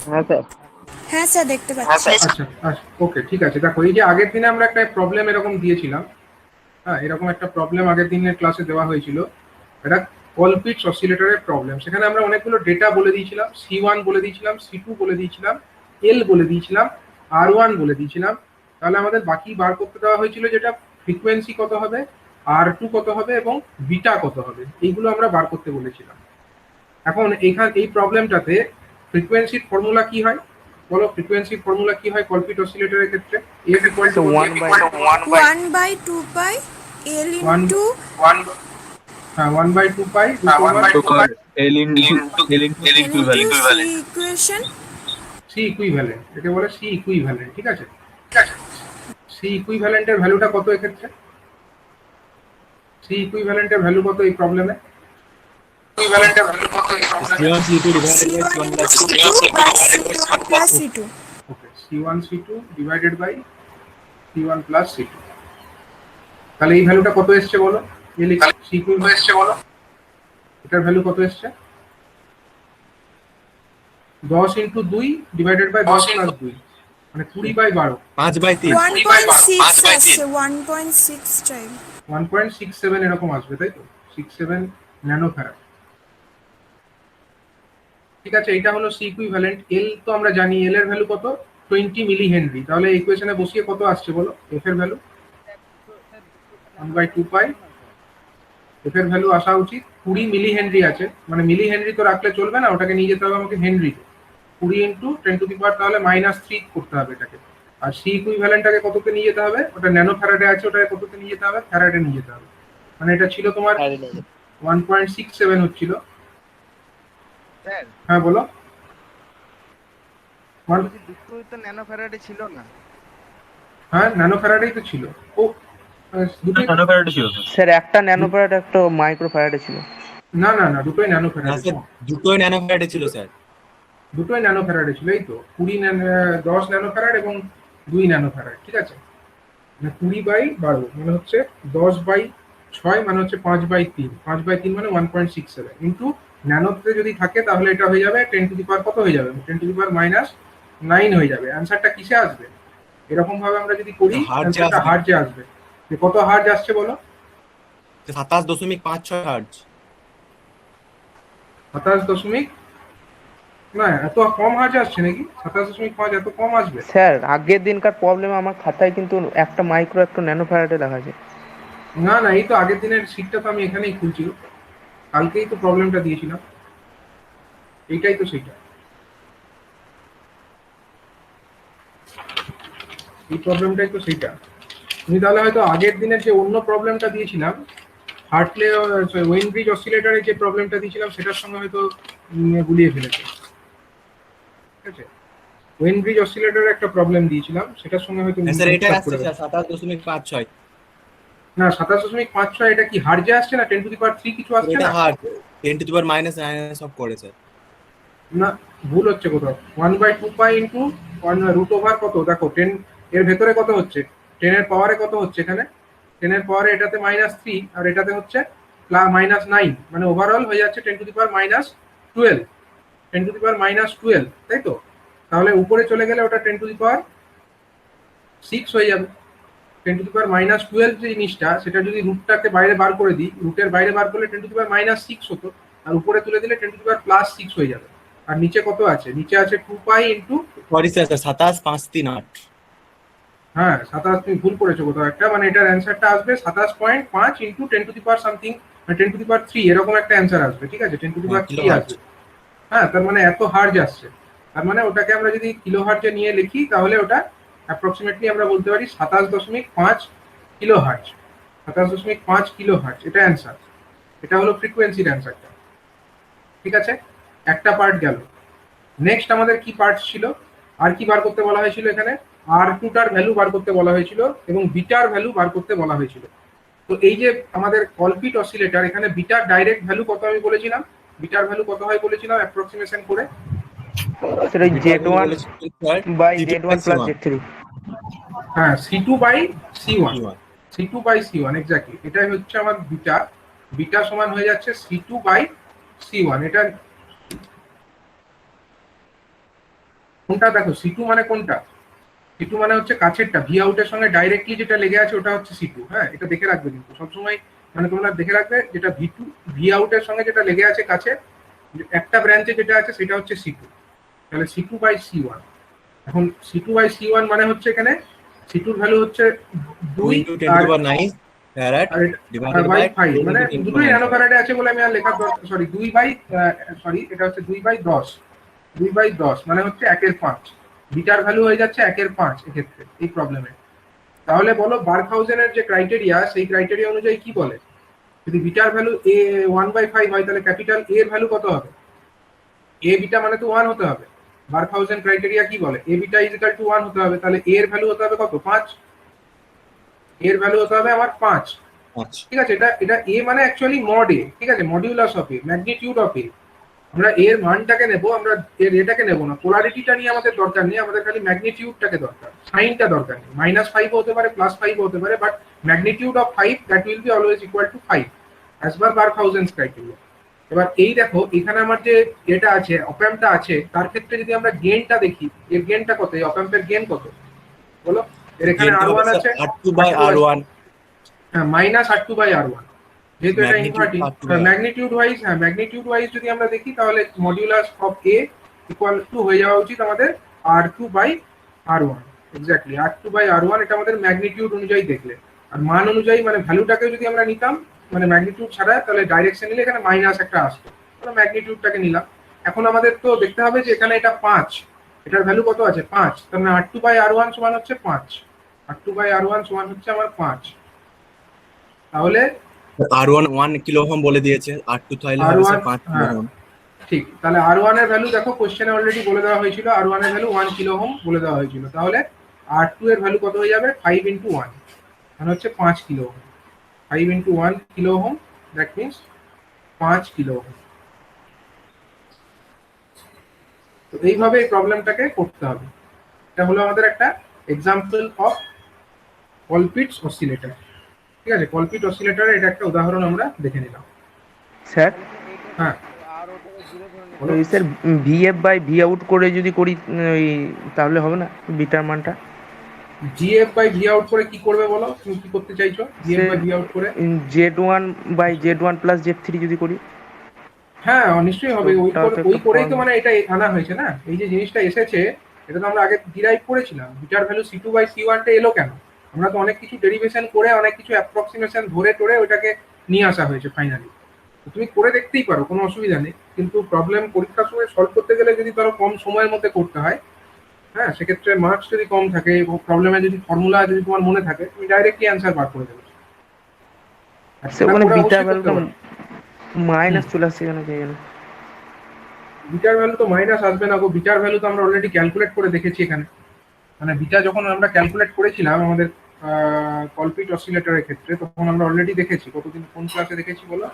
হ্যাঁ স্যার। হ্যাঁ স্যার দেখতে পাচ্ছি। আচ্ছা আচ্ছা, ওকে ঠিক আছে। দেখো এই যে আগের দিনে আমরা একটা প্রবলেম এরকম দিয়েছিলাম, হ্যাঁ এরকম একটা প্রবলেম আগের দিনের ক্লাসে দেওয়া হয়েছিল। এটা কলপিটস অসিলেটরের প্রবলেম। সেখানে আমরা অনেকগুলো ডেটা বলে দিয়েছিলাম, C1 বলে দিয়েছিলাম, C2 বলে দিয়েছিলাম, এল বলে দিয়েছিলাম, R1 বলে দিয়েছিলাম। তাহলে আমাদের বাকি বার করতে দেওয়া হয়েছিল যেটা ফ্রিকোয়েন্সি কত হবে, R2 কত হবে এবং বিটা কত হবে, এইগুলো আমরা বার করতে বলেছিলাম। এখন এই প্রবলেমটাতে ফ্রিকোয়েন্সির ফর্মুলা কি হয় বলো? ফ্রিকোয়েন্সির ফর্মুলা কি হয় কলপিট অসিলেটরের ক্ষেত্রে? F equal to 1/2 pi L into 1/2 pi L into equivalent. C equation. C equivalent, এটা বলে সি ইকুইভ্যালেন্ট, ঠিক আছে। সি ইকুইভ্যালেন্টের ভ্যালুটা কত এক্ষেত্রে? সি ইকুইভ্যালেন্টের ভ্যালু কত এই প্রবলেমে? C1 C2 divided by C1 plus C2. Okay C1 C2 divided by C1 plus C2। তাহলে এই ভ্যালুটা কত এসছে বলো? সি ইকুইভ্যালেন্ট এটার ভ্যালু কত এসছে? 10 ইন্টু 2 ডিভাইডেড বাই 10 প্লাস 2, মানে 20/12, 5/3 1.6 আসছে 1.6 টাইম 1.67 এরকম আসবে, তাই তো? 67 ন্যানোফ্যারাড। ঠিক আছে, এটা হলো সি ইকুইভ্যালেন্ট। এল তো আমরা জানি, এল এর ভ্যালু কত? 20 মিলি হেনরি। তাহলে এই ইকুয়েশনে বসিয়ে কত আসছে বলো এফ এর ভ্যালু? 1/2 পাই। এফ এর ভ্যালু আসা উচিত 20 মিলি হেনরি আছে, মানে মিলি হেনরি তো রাখলে চলবে না, ওটাকে নিয়ে যেতে হবে আমাকে হেনরিতে। 20 ইন্টু 10 টু দি পাওয়ার তাহলে -3 করতে হবে এটাকে। আর সি ইকুইভ্যালেন্টটাকে কততে নিয়ে যেতে হবে? ওটা ন্যানো ফ্যারাডে আছে, ওটাকে কততে নিয়ে যেতে হবে? ফ্যারাডে নিয়ে যেতে হবে। মানে এটা ছিল তোমার 1.67 হচ্ছিল। স্যার হ্যাঁ বলো। দুটোই তো ন্যানো ফ্যারাডে ছিল না। হ্যাঁ ন্যানো ফ্যারাডেই তো ছিল। ও দুটোই ন্যানোফ্যারাড ছিল স্যার একটা ন্যানো ফ্যারাড একটা মাইক্রো ফ্যারাডে ছিল। না না না, দুটোই ন্যানো না ফ্যারাডে স্যার, ছিল। দুটোই ন্যানোফ্যারাডে ছিল স্যার। দুটোই ন্যানো ফ্যারাডে ছিল, এই তো 10 ন্যানো ফ্যারাড এবং 2 ন্যানো ফ্যারাড, ঠিক আছে। মানে 20/12 মানে হচ্ছে 10/6 মানে হচ্ছে 5/3, 5/3 মানে 1.67 ইন্টু ন্যানোতে যদি থাকে তাহলে এটা হয়ে যাবে 10 টু দি পাওয়ার কত হয়ে যাবে? 10 টু দি পাওয়ার -9 হয়ে যাবে। অ্যান্সারটা কিসে আসবে? এরকম ভাবে আমরা যদি করি হার্জে অ্যান্সারটা আসবে। হার্জে আসবে। যে কত হার্জ আসছে বলো? 27.56 হার্জ। 27 না, এত কম হার্জ আসছে নাকি? 27.5 এত কম আসবে? স্যার আগের দিনকার প্রবলেম আমার খাতায় কিন্তু একটা মাইক্রো একটা ন্যানো ফ্যারাডে লেখা আছে। না না, এই তো আগের দিনের শীটটা তো আমি এখানেই খুলছি, কালকেই তো প্রবলেমটা দিয়েছিলাম, এইটাই তো সেটা। এই প্রবলেমটাই তো সেইটা। তুমি তাহলে হয়তো আগের দিনের যে অন্য প্রবলেমটা দিয়েছিলাম, হার্টলে ওয়েনব্রিজ অসিলেটরে যে প্রবলেমটা দিয়েছিলাম সেটার সঙ্গে হয়তো গুলিয়ে ফেলেছে, ঠিক আছে। ওয়েনব্রিজ অসিলেটরে একটা প্রবলেম দিয়েছিলাম, সেটার সঙ্গে হয়তো স্যার এটা মিক্স আপ আসছে করে স্যার ফেলেছে। 27.56। না 27.56 এটা কি হার্জে আসছে না 10 টু দি পাওয়ার 3 কিছু আসছে এটা না? হার্জ 10 টু দি পাওয়ার -9 সব করে স্যার। না, ভুল হচ্ছে কোথাও। 1/2 পাই ইন্টু 1 রুট ওভার কত দেখো 10 এর ভেতরে কত হচ্ছে? 10 এর পাওয়ারে কত হচ্ছে এখানে? 10 এর পাওয়ারে এটাতে -3 আর এটাতে হচ্ছে -9, মানে ওভারঅল হয়ে যাচ্ছে 10 to the power -12, 10 to the পাওয়ার -12, তাই তো? তাহলে উপরে চলে গেলে ওটা 10 টু দি পাওয়ার 6 হয়ে যাবে। 10 টু দি পাওয়ার -12 যে জিনিসটা, সেটা যদি রুটটাকে বাইরে বার করে দিই, রুটের বাইরে বার করলে 10 টু দি পাওয়ার -6 হতো, আর উপরে তুলে দিলে 10 টু দি পাওয়ার +6 হয়ে যাবে। আর নিচে কত আছে? নিচে আছে 2 পাই ইন্টু, সরি স্যার, 27.538। হ্যাঁ 27, তুমি ভুল করেছো কোথাও একটা, মানে এটার অ্যান্সারটা আসবে 27.5 into 10 to the power something, 10 to the power 3 এরকম একটা অ্যান্সার আসবে, ঠিক আছে। 10 to the power 3 kilo hertz. আসবে। হ্যাঁ, তার মানে এত হার্জ আসছে। তার মানে ওটাকে আমরা যদি কিলো হার্জে নিয়ে লিখি তাহলে ওটা অ্যাপ্রক্সিমেটলি আমরা বলতে পারি 27.5 কিলো হার্জ। 27.5 কিলো হার্জ, এটা অ্যান্সার। এটা হলো ফ্রিকোয়েন্সির অ্যান্সারটা, ঠিক আছে। একটা পার্ট গেল। নেক্সট আমাদের কি পার্ট ছিল? আর কি বার করতে বলা হয়েছিল এখানে? R2 টার ভ্যালু বার করতে বলা হয়েছিল এবং বিটার ভ্যালু বার করতে বলা হয়েছিল। তো এই যে আমাদের কলপিট অসিলেটর, এখানে বিটার ডাইরেক্ট ভ্যালু কত আমি বলেছিলাম? বিটার ভ্যালু কত হয় বলেছিলাম অ্যাপ্রক্সিমেশন করে? স্যার ওই Z1 by Z1 plus Z3। হ্যাঁ, C2/C1, C2/C1 এক্স্যাক্টলি, এটাই হচ্ছে আমার বিটা। বিটা সমান হয়ে যাচ্ছে C2/C1। এটা কোনটা দেখো C2 মানে কোনটা, C2 মানে হচ্ছে কাছেরটা, ভি আউটের সঙ্গে ডাইরেক্টলি যেটা লেগে আছে ওটা হচ্ছে C2। হ্যাঁ, এটা দেখে রাখবে কিন্তু সবসময়, মানে তোমরা দেখে রাখবে যেটা ভি আউটের সঙ্গে যেটা লেগে আছে কাছে একটা ব্রাঞ্চে যেটা আছে সেটা হচ্ছে C2। তাহলে C2/C1, এখন C2/C1 মানে হচ্ছে এখানে C2 এর ভ্যালু হচ্ছে 2 into 10 to the power 9 farad আর divided বাই by 5, 10 মানে into 10 to the দুটোই power 9 ন্যানো farad. ফ্যারাডে আছে বলে আমি আর লেখার দরকার, সরি 2/10, মানে হচ্ছে 1/5, বিটার ভ্যালু হয়ে যাচ্ছে 1/5 এক্ষেত্রে এই প্রবলেমে। তাহলে বলো বার্কহাউজেনের যে ক্রাইটেরিয়া, সেই ক্রাইটেরিয়া অনুযায়ী কি বলে, যদি বিটার ভ্যালু এ 1/5 হয় তাহলে ক্যাপিটাল এ এর ভ্যালু কত হবে, এ বিটা মানে তো 1 হতে হবে। বার্কহাউজেন ক্রাইটেরিয়া কি বলে, এ বিটা ইজ ইকুয়াল টু 1 হতে হবে, তাহলে এ এর ভ্যালু হতে হবে কত, 5, এর ভ্যালু হতে হবে আমার 5। আচ্ছা, ঠিক আছে, এটা এ মানে অ্যাকচুয়ালি মড এ, ঠিক আছে, modulus of A, magnitude of A. আমরা এর মানটাকে নেব, আমরা এর এটাকে নেব না, পোলারিটিটা নিয়ে আমাদের দরকার নেই, আমাদের খালি ম্যাগনিটিউডটাকে দরকার, সাইনটা দরকার নেই। -5 হতে পারে, +5 হতে পারে, but magnitude of 5 that will be always equal to 5 as per Barkhausen's criteria. এবার এই দেখো এখানে আমার যে এটা আছে, অপ্যাম্পটা আছে, তার ক্ষেত্রে যদি আমরা গেনটা দেখি, এর গেনটা কত, এই অপ্যাম্পের গেন কত বলো, এর এখানে গেনটা হবে R1 আছে, স্যার R2/R1 হ্যাঁ -R2/R1, যেহেতু এটা Magnitude inverting. R2/R1 magnitude wise, হ্যাঁ ম্যাগনিটিউড ওয়াইজ যদি আমরা দেখি তাহলে modulus of A equal to হয়ে যাওয়া উচিত আমাদের R2/R1, এক্স্যাক্টলি R2/R1, এটা আমাদের ম্যাগনিটিউড অনুযায়ী দেখলে। আর মান অনুযায়ী মানে ভ্যালুটাকে যদি আমরা নিতাম, মানে ম্যাগনিটিউড ছাড়া, তাহলে ডাইরেকশন নিলে এখানে মাইনাস একটা আসতো, তাহলে ম্যাগনিটিউডটাকে নিলাম। এখন আমাদের তো দেখতে হবে যে এখানে এটা 5, এটার ভ্যালু কত আছে 5, তার মানে R2/R1 সমান হচ্ছে 5, R2/R1 সমান হচ্ছে আমার 5। তাহলে R1 1 কিলো ওহম বলে দিয়েছে, R2 তাহলে হবে স্যার R1, 5 কিলো হ্যাঁ ওহম। ঠিক, তাহলে R1 এর ভ্যালু দেখো কোশ্চেনে অলরেডি বলে দেওয়া হয়েছিল, R1 এর ভ্যালু 1 কিলো ওহম বলে দেওয়া হয়েছিল, তাহলে R2 এর ভ্যালু কত হয়ে যাবে 5 × 1, মানে হচ্ছে 5 kilo ohm. 5 × 1 kilo ohm, that means 5 kilo ohm. তো এইভাবে এই প্রবলেমটাকে করতে হবে। এটা হলো আমাদের একটা এক্সাম্পল অফ কলপিটস অসিলেটর। ঠিক আছে, কলপিট অসিলেটরের এটা একটা উদাহরণ আমরা দেখে নিলাম। স্যার হ্যাঁ বলো। ওই স্যার VF/V আউট করে যদি করি ওই তাহলে হবে না বিটার মানটা? GF/V আউট করে কি করবে বলো, তুমি কি করতে চাইছো GF/V আউট করে? Z1/Z1 + Z3 যদি করি? হ্যাঁ নিশ্চয়ই হবে, ওই ওটাও তো ওই একটা করেই তো formula। মানে এটা আনা হয়েছে না, এই যে জিনিসটা এসেছে এটা তো আমরা আগে ডিরাইভ করেছিলাম। বিটার ভ্যালু C2/C1 টা এলো কেন, আমরা তো অনেক কিছু ডেরিভেশন করে, অনেক কিছু অ্যাপ্রক্সিমেশন ধরে টরে ওইটাকে নিয়ে আসা হয়েছে ফাইনালি। তুমি করে দেখতেই পারো, কোনো অসুবিধা নেই, কিন্তু প্রবলেম পরীক্ষার সময় সলভ করতে গেলে যদি ধরো কম সময়ের মধ্যে করতে হয়, হ্যাঁ সেক্ষেত্রে মার্কস যদি কম থাকে এবং প্রবলেমে যদি ফর্মুলা যদি তোমার মনে থাকে, তুমি ডাইরেক্টলি অ্যান্সার বার করে দেবে। আর স্যার সেটা ওখানে করে বিটা অবশ্যই করতে ভ্যালুটা পারো। মাইনাস চলে আসছে কেন কে জানে? বিটার ভ্যালু তো মাইনাস আসবে না গো, বিটার ভ্যালু তো আমরা অলরেডি ক্যালকুলেট করে দেখেছি এখানে, মানে বিটা যখন আমরা ক্যালকুলেট করেছিলাম আমাদের কলপিট অসিলেটরের ক্ষেত্রে, তখন আমরা অলরেডি দেখেছি, কতদিন কোন ক্লাসে দেখেছি বলো,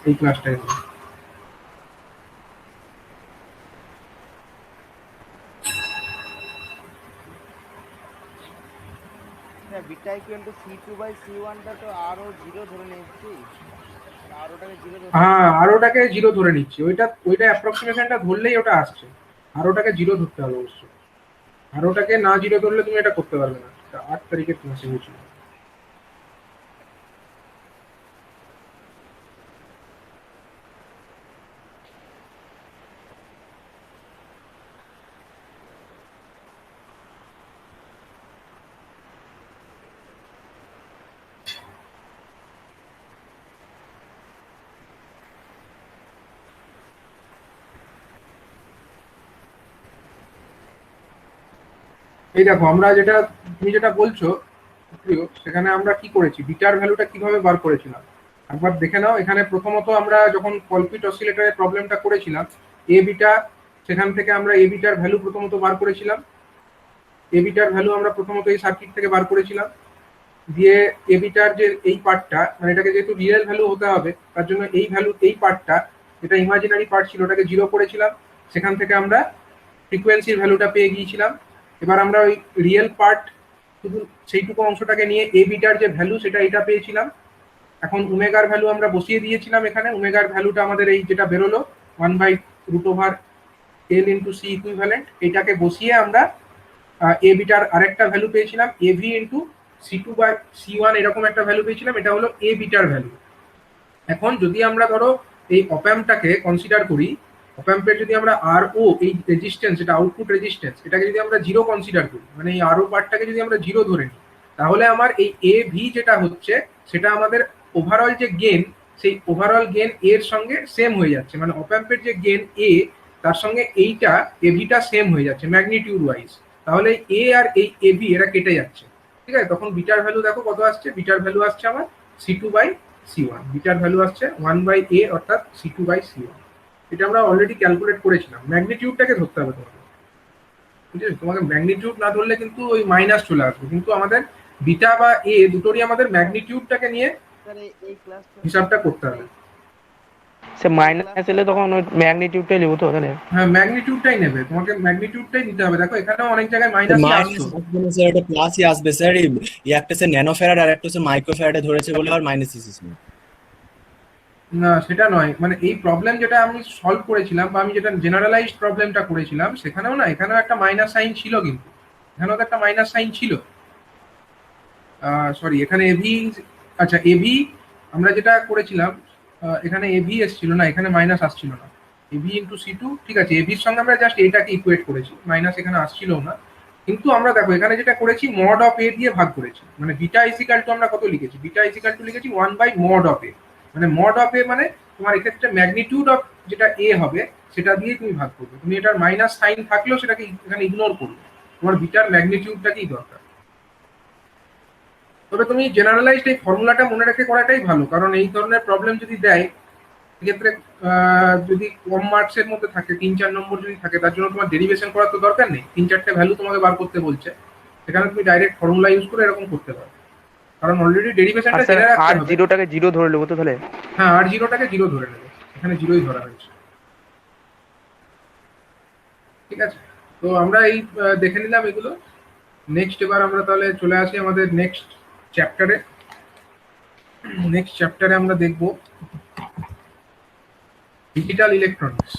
এই ক্লাসটাই। বিটা ইকুয়াল টু C2/C1 টা তো আরো 0 ধরে নিচ্ছি, আরোটাকে 0 ধরে হ্যাঁ আর ওটাকে জিরো ধরে নিচ্ছি, ওইটা অ্যাপ্রক্সিমেশনটা ধরলেই ওটা আসছে, আর ওটাকে জিরো ধরতে হবে অবশ্যই, আর ওটাকে না জিরো ধরলে তুমি এটা করতে পারবে না। 8 তারিখের ক্লাসে হয়েছিল। এই দেখো আমরা যেটা, তুমি যেটা বলছো প্রিয়, সেখানে আমরা কি করেছি, বিটার ভ্যালুটা কিভাবে বার করেছিলাম একবার দেখে নাও। এখানে প্রথমত আমরা যখন কলপিট অসিলেটরের প্রবলেমটা করেছিলাম, এ বিটা, সেখান থেকে আমরা এ বিটার ভ্যালু প্রথমত বার করেছিলাম, এ বিটার ভ্যালু আমরা প্রথমত এই সার্কিট থেকে বার করেছিলাম, দিয়ে এ বিটার যে এই পার্টটা, মানে এটাকে যেহেতু রিয়েল ভ্যালু হতে হবে তার জন্য এই ভ্যালু, এই পার্টটা যেটা ইমাজিনারি পার্ট ছিল ওটাকে জিরো করেছিলাম, সেখান থেকে আমরা ফ্রিকোয়েন্সির ভ্যালুটা পেয়ে গিয়েছিলাম। এবার আমরা ওই রিয়েল পার্ট শুধু সেইটুকু অংশটাকে নিয়ে এ বিটার যে ভ্যালু সেটা এটা পেয়েছিলাম। এখন ওমেগার ভ্যালু আমরা বসিয়ে দিয়েছিলাম এখানে, ওমেগার ভ্যালুটা আমাদের এই যেটা বেরোলো 1/√A L into C equivalent, এটাকে বসিয়ে আমরা এ বিটার আরেকটা ভ্যালু পেয়েছিলাম এভি ইন্টু C2/C1 এরকম একটা ভ্যালু পেয়েছিলাম, এটা হলো এ বিটার ভ্যালু। এখন যদি আমরা ধরো এই অপ্যাম্পটাকে কনসিডার করি, অপ্যাম্পের যদি আমরা আর ও এই রেজিস্ট্যান্স, এটা আউটপুট রেজিস্ট্যান্স, এটাকে যদি আমরা জিরো কনসিডার করি, মানে এই আর ও পার্টটাকে যদি আমরা জিরো ধরে নিই, তাহলে আমার এই এ ভি যেটা হচ্ছে সেটা আমাদের ওভারঅল যে গেন, সেই ওভারঅল গেন এর সঙ্গে সেম হয়ে যাচ্ছে, মানে অপ্যাম্পের যে গেন এ তার সঙ্গে এইটা এভিটা সেম হয়ে যাচ্ছে ম্যাগনিটিউড ওয়াইজ। তাহলে এ আর এই এবি এরা কেটে যাচ্ছে, ঠিক আছে? তখন বিটার ভ্যালু দেখো কত আসছে, বিটার ভ্যালু আসছে আমার C2/C1, বিটার ভ্যালু আসছে 1/a অর্থাৎ C2/C1। এটা আমরা অলরেডি ক্যালকুলেট করেছিলাম। ম্যাগনিটিউডটাকে ধরতে হবে তোমাকে, ঠিক আছে? তোমাকে ম্যাগনিটিউড না ধরলে কিন্তু ওই মাইনাস চলে আসবে, কিন্তু আমাদের বিটা বা এ দুটোরই আমাদের ম্যাগনিটিউডটাকে নিয়ে স্যার এই ক্লাসটা হিসাবটা করতে হবে। সে মাইনাস এলে তখন ওই ম্যাগনিটিউডটাই নেবো তো তাহলে? হ্যাঁ, ম্যাগনিটিউডটাই নেবে, তোমাকে ম্যাগনিটিউডটাই নিতে হবে। দেখো এখানেও অনেক জায়গায় মাইনাস মাইনাস আসতো। আসবে না স্যার, এটা প্লাসই আসবে স্যার। এই একটা হচ্ছে ন্যানো ফ্যারাড আর একটা হচ্ছে মাইক্রো ফ্যারাডে ধরেছে বলে আর মাইনাস এসেছে। না সেটা নয়, মানে এই প্রবলেম যেটা আমি সলভ করেছিলাম বা আমি যেটা জেনারেলাইজড প্রবলেমটা করেছিলাম সেখানেও না, এখানেও একটা মাইনাস সাইন ছিল, কিন্তু এখানেও তো একটা মাইনাস সাইন ছিল। সরি, এখানে এভি, আচ্ছা এভি আমরা যেটা করেছিলাম এখানে এভি এসছিল না, এখানে মাইনাস আসছিল না, এভি ইন্টু C2, ঠিক আছে? এভির সঙ্গে আমরা জাস্ট এটাকে ইকুয়েট করেছি, মাইনাস এখানে আসছিল না। কিন্তু আমরা দেখো এখানে যেটা করেছি মড অফ এ দিয়ে ভাগ করেছি, মানে বিটা ইজিক্যাল টু আমরা কত লিখেছি, বিটা ইজিক্যাল টু লিখেছি 1/mod অফ এ, মানে মড অফ এ মানে তোমার এক্ষেত্রে ম্যাগনিটিউড অফ যেটা এ হবে সেটা দিয়ে তুমি ভাগ করবে। তুমি এটার মাইনাস সাইন থাকলেও সেটাকে এখানে ইগনোর করবে, তোমার বিটার ম্যাগনিটিউডটাকেই দরকার। তবে তুমি জেনারেলাইজড এই ফর্মুলাটা মনে রেখে করাটাই ভালো, কারণ এই ধরনের প্রবলেম যদি দেয় সেক্ষেত্রে যদি কম মার্কসের মধ্যে থাকে, 3-4 নম্বর যদি থাকে, তার জন্য তোমার ডেরিভেশন করার তো দরকার নেই, 3-4টে ভ্যালু তোমাকে বার করতে বলছে, সেখানে তুমি ডাইরেক্ট ফর্মুলা ইউজ করে এরকম করতে পারো, কারণ অলরেডি আর ডেরিভেশনটা স্যার জেনে রাখতে আর হবে। জিরোটাকে জিরো ধরে নেবো তো তাহলে? হ্যাঁ, আর জিরোটাকে জিরো ধরে নেবে, এখানে জিরোই ধরা হয়েছে, ঠিক আছে? তো আমরা এই দেখে নিলাম এগুলো। নেক্সট এবার আমরা তাহলে চলে আসি আমাদের নেক্সট চ্যাপ্টারে। নেক্সট চ্যাপ্টারে আমরা দেখব ডিজিটাল ইলেকট্রনিক্স,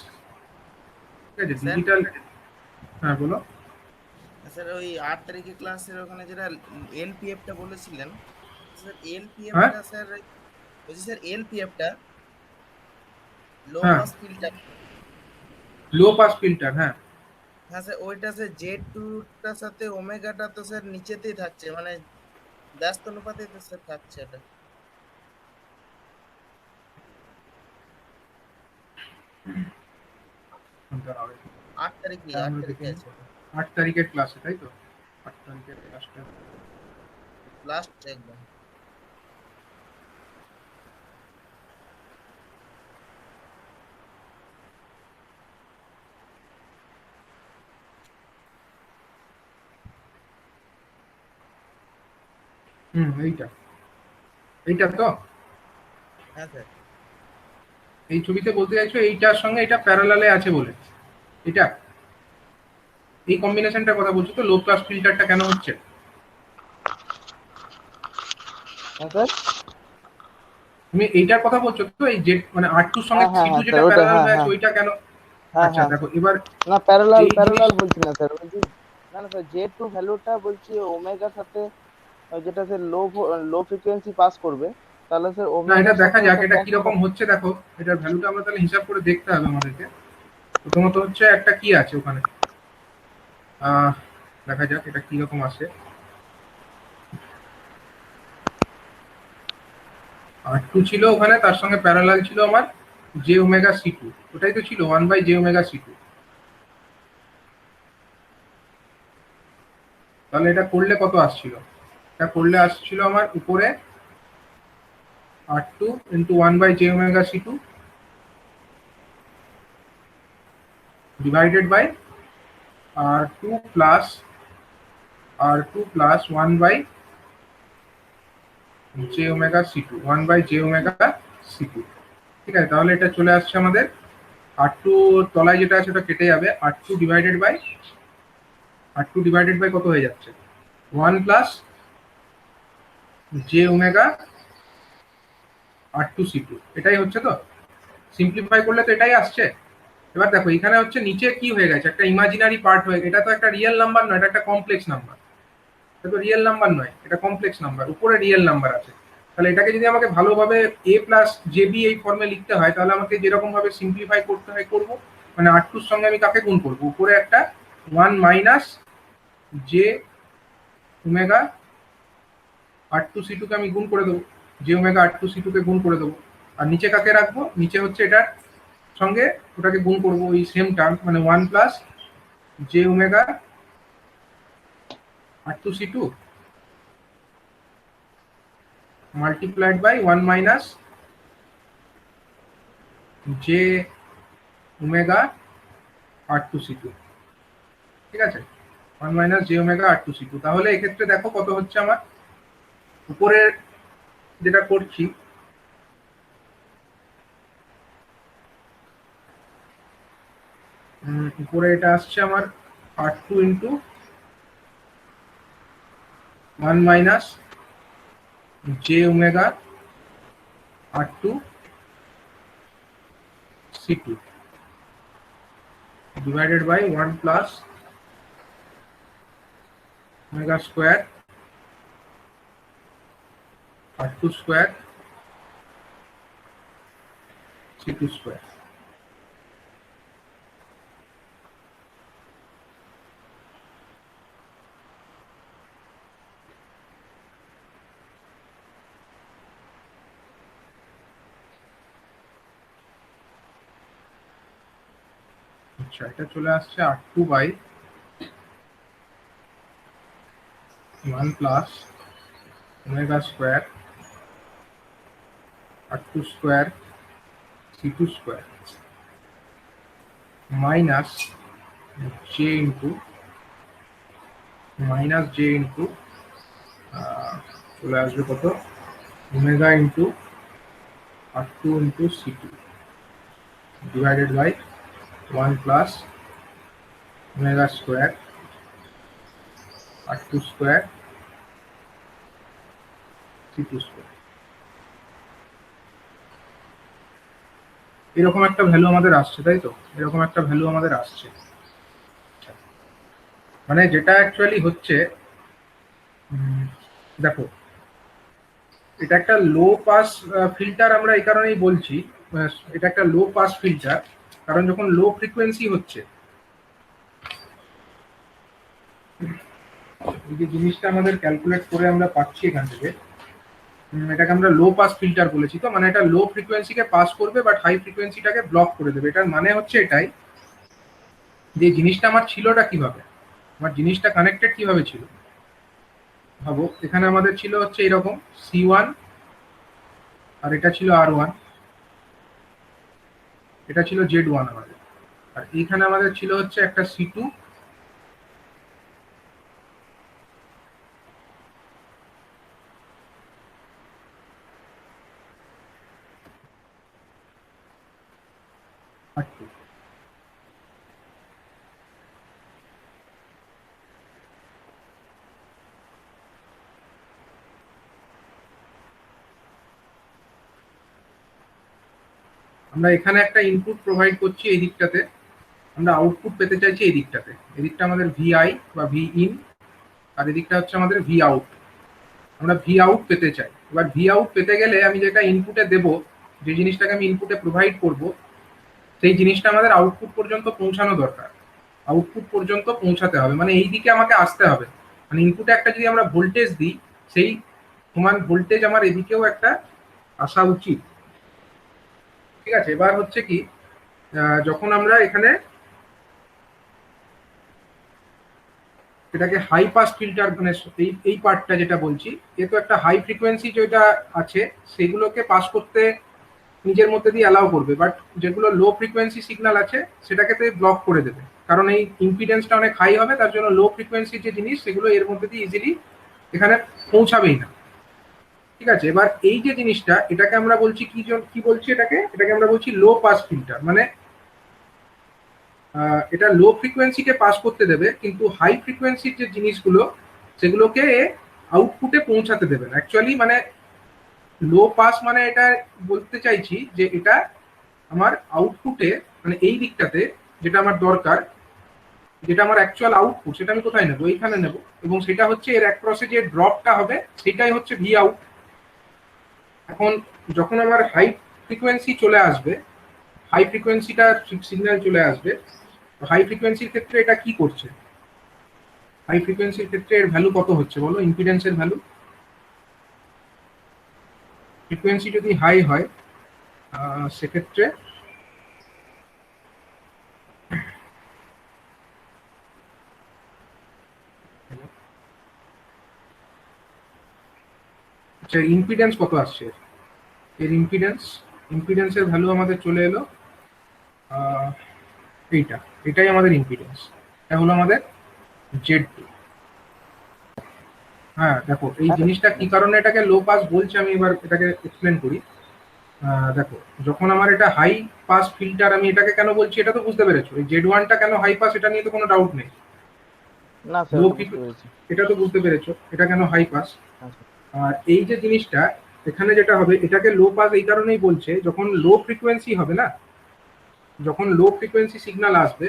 ঠিক আছে? স্যার? ডিজিটাল, হ্যাঁ বলো। স্যার ওই 8 তারিখে ক্লাসের ওখানে যেটা এলপিএফটা বলেছিলেন, স্যার হ্যাঁ এলপিএফটা স্যার বলছি স্যার এলপিএফটা লো হ্যাঁ, pass filter. Low pass filter, হ্যাঁ হ্যাঁ স্যার, ওইটা স্যার Z2টার সাথে ওমেগাটা তো স্যার নিচেতেই থাকছে, মানে ব্যস্ত অনুপাতে তো স্যার থাকছে এটা। দাঁড়াও, 8 তারিখে এটা 8 আমরা তারিখে দেখে নিই। আছে 8 তারিখের ক্লাসে, তাই তো? 8 তারিখের ক্লাসটা, লাস্ট একদম। এইটা, এইটা তো হ্যাঁ স্যার। এই ছবিতে বলতে চাইছো এইটার সঙ্গে এটা প্যারালালে আছে বলে, এটা এই কম্বিনেশনটার কথা বলছো তো? লো পাস ফিল্টারটা কেন হচ্ছে? হ্যাঁ স্যার। তুমি এইটার কথা বলছো তো? এই যে মানে R2 এর সঙ্গে হ্যাঁ C2 হ্যাঁ যেটা স্যার, ওটা প্যারালাল হ্যাঁ হয়ে আছে হ্যাঁ ওইটা কেন? হ্যাঁ আচ্ছা হ্যাঁ দেখো এবার না, প্যারালাল এই প্যারালাল জিনিস, বলছি না স্যার, বলছি না না স্যার, Z2 ভ্যালুটা বলছি ওমেগার সাথে যেটা স্যার লো ফ্রিকোয়েন্সি পাস করবে, তাহলে স্যার না এটা ওমেগার দেখা সাথে যাক ওটা এটা কম কিরকম হচ্ছে। দেখো এটার ভ্যালুটা আমরা তাহলে হিসাব করে দেখতে হবে আমাদেরকে। প্রথমত হচ্ছে একটা কি আছে ওখানে, দেখা যাক এটা কিরকম আসে। R2 ছিল ওখানে, তার সঙ্গে প্যারালাল ছিল আমার জে ওমেগা C2, ওটাই তো ছিল 1/j ওমেগা C2। তাহলে এটা করলে কত আসছিল? এটা করলে আসছিল আমার উপরে R2 into 1/j omega C2 divided by R2 plus 1/j omega C2, 1/j omega C2, ঠিক আছে? তাহলে এটা চলে আসছে আমাদের R2 তলায় যেটা আছে ওটা কেটে যাবে, R2 ডিভাইডেড বাই কত হয়ে যাচ্ছে? 1 plus j omega R2 C2, এটাই হচ্ছে তো? সিম্পলিফাই করলে তো এটাই আসছে। এবার দেখো এখানে হচ্ছে নিচে কি হয়ে গেছে, একটা ইমাজিনারি পার্ট হয়ে, এটা তো একটা রিয়েল নাম্বার নয়, এটা একটা কমপ্লেক্স নাম্বার। এটা তো রিয়েল নাম্বার নয়, এটা কমপ্লেক্স নাম্বার, উপরে রিয়েল নাম্বার আছে। তাহলে এটাকে যদি আমাকে ভালোভাবে a প্লাস জেবি এই ফর্মে লিখতে হয়, তাহলে আমাকে যেরকম ভাবে সিম্পলিফাই করতে হয় করবো। মানে R2 এর সঙ্গে আমি কাকে গুণ করবো, উপরে একটা 1 মাইনাস জে ওমেগা R2C2 কে আমি গুণ করে দেবো, জে ওমেগা R2C2 কে গুণ করে দেবো। আর নিচে কাকে রাখবো, নিচে হচ্ছে এটার সঙ্গে ওটাকে গুণ করবো, ওই সেম টার্ম, মানে 1 plus J omega R2C2 multiplied by 1 minus j omega R2C2, ঠিক আছে, 1 minus j omega R2C2। তাহলে এক্ষেত্রে দেখো কত হচ্ছে আমার, উপরে যেটা করছি উপরে এটা আসছে আমার R2 into 1 minus j omega R2C2 divided by 1 plus omega square R2 square C2 square। আচ্ছা, এটা চলে আসছে R2 বাই 1 plus omega square R2 square C2 square minus j into চলে আসবে কত, omega into R2 into C2 divided by 1 plus omega square R2 square C2 square. এরকম একটা ভ্যালু আমাদের আসছে, তাই তো, এরকম একটা ভ্যালু আমাদের আসছে। মানে যেটা অ্যাকচুয়ালি হচ্ছে, দেখো এটা একটা লো পাস ফিল্টার, আমরা এই কারণেই বলছি এটা একটা লো পাস ফিল্টার, কারণ যখন লো ফ্রিকোয়েন্সি হচ্ছে, এই যে জিনিসটা আমাদের ক্যালকুলেট করে আমরা পাচ্ছি এখান থেকে, এটাকে আমরা লো পাস ফিল্টার বলেছি। তো মানে এটা লো ফ্রিকোয়েন্সিকে পাস করবে বাট হাই ফ্রিকোয়েন্সিটাকে ব্লক করে দেবে। এটার মানে হচ্ছে এটাই যে জিনিসটা আমার ছিলটা কিভাবে, আমার জিনিসটা কানেক্টেড কিভাবে ছিল। ভাবো এখানে আমাদের ছিল হচ্ছে এরকম C1 আর এটা ছিল R1, এটা ছিল Z1 আমাদের, আর এইখানে আমাদের ছিল হচ্ছে একটা C2 R2। আমরা এখানে একটা ইনপুট প্রোভাইড করছি এই দিকটাতে, আমরা আউটপুট পেতে চাইছি এই দিকটাতে। এদিকটা আমাদের VI বা V in, আর এদিকটা হচ্ছে আমাদের V out। আমরা V out পেতে চাই। এবার V out পেতে গেলে আমি যেটা ইনপুটে দেব, যে জিনিসটাকে আমি ইনপুটে প্রোভাইড করব, সেই জিনিসটা আমাদের আউটপুট পর্যন্ত পৌঁছানো দরকার, আউটপুট পর্যন্ত পৌঁছাতে হবে, মানে এই দিকে আমাকে আসতে হবে। মানে ইনপুটে একটা যদি আমরা ভোল্টেজ দিই, সেই সমান ভোল্টেজ আমার এদিকেও একটা আসা উচিত, ঠিক আছে। এবার হচ্ছে কি, যখন আমরা এখানে এটাকে হাই পাস ফিল্টার, মানে এই পার্টটা যেটা বলছি, এ তো একটা হাই ফ্রিকোয়েন্সি যেটা আছে সেগুলোকে পাস করতে নিজের মধ্যে দিয়ে অ্যালাউ করবে, বাট যেগুলো লো ফ্রিকোয়েন্সি সিগন্যাল আছে সেটাকে তো ব্লক করে দেবে, কারণ এই ইম্পিডেন্সটা অনেক হাই হবে, তার জন্য লো ফ্রিকোয়েন্সির যে জিনিস সেগুলো এর মধ্যে দিয়ে ইজিলি এখানে পৌঁছাবেই না, ঠিক আছে। এবার এই যে জিনিসটা, এটাকে আমরা বলছি কি বলছি, এটাকে আমরা বলছি লো পাস ফিল্টার। মানে এটা লো ফ্রিকোয়েন্সিকে পাস করতে দেবে, কিন্তু হাই ফ্রিকোয়েন্সির যে জিনিসগুলো সেগুলোকে আউটপুটে পৌঁছাতে দেবে না। অ্যাকচুয়ালি মানে লো পাস মানে এটা বলতে চাইছি যে এটা আমার আউটপুটে মানে এই দিকটাতে যেটা আমার দরকার, যেটা আমার অ্যাকচুয়াল আউটপুট, সেটা আমি কোথায় নেবো? এইখানে নেব, এবং সেটা হচ্ছে এর অ্যাক্রসে যে ড্রপটা হবে সেটাই হচ্ছে ভি আউট। এখন যখন আমার হাই ফ্রিকোয়েন্সি চলে আসবে, হাই ফ্রিকোয়েন্সিটা সিগন্যাল চলে আসবে, হাই ফ্রিকোয়েন্সির ক্ষেত্রে এটা কি করছে? হাই ফ্রিকোয়েন্সির ক্ষেত্রে এর ভ্যালু কত হচ্ছে বলো, ইম্পিডেন্সের ভ্যালু? ফ্রিকোয়েন্সি যদি হাই হয় সেক্ষেত্রে আচ্ছা, ইম্পিডেন্স কত আসছে? এর ইম্পিডেন্সের ভ্যালু আমাদের চলে এলো এটাই আমাদের ইম্পিডেন্স। এটা হলো আমাদের Z2। হ্যাঁ দেখো, এই জিনিসটা কি কারণে এটাকে লো পাস বলছে আমি এবার এটাকে এক্সপ্লেন করি। দেখো, যখন আমার এটা হাই পাস ফিল্টার, আমি এটাকে কেন বলছি এটা তো বুঝতে পেরেছো। এই Z1টা কেন হাই পাস এটা নিয়ে তো কোনো ডাউট নেই। না স্যার, লো বুঝতে পেরেছি। এটা তো বুঝতে পেরেছো এটা কেন হাই পাস। আচ্ছা। আর এই যে জিনিসটা এখানে যেটা হবে, এটাকে লো পাস এই কারণেই বলছে, যখন লো ফ্রিকোয়েন্সি হবে না, যখন লো ফ্রিকোয়েন্সি সিগন্যাল আসবে,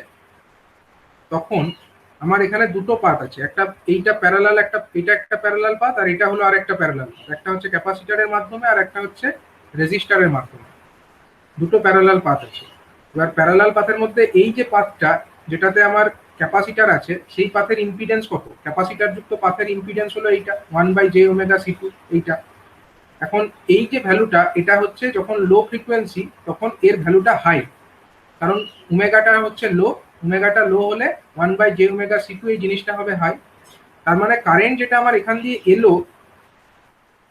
তখন আমার এখানে দুটো পাথ আছে। একটা এইটা প্যারালাল, এটা একটা প্যারালাল পাথ, আর এটা হলো আর একটা প্যারালাল পাথ। একটা হচ্ছে ক্যাপাসিটরের মাধ্যমে আর একটা হচ্ছে রেজিস্টারের মাধ্যমে। দুটো প্যারালাল পাথ আছে। এবার প্যারালাল পাথের মধ্যে এই যে পাথটা যেটাতে আমার ক্যাপাসিটার আছে, সেই পাথের ইম্পিডেন্স কত? ক্যাপাসিটার যুক্ত পাথের ইম্পিডেন্স হলো এইটা 1/j⍵C2 এইটা। এখন এই যে ভ্যালুটা, এটা হচ্ছে যখন লো ফ্রিকোয়েন্সি তখন এর ভ্যালুটা হাই, কারণ ওমেগাটা হচ্ছে লো, ওমেগাটা লো হলে 1/j⍵C2 এই জিনিসটা হবে হাই। তার মানে কারেন্ট যেটা আমার এখান দিয়ে এলো,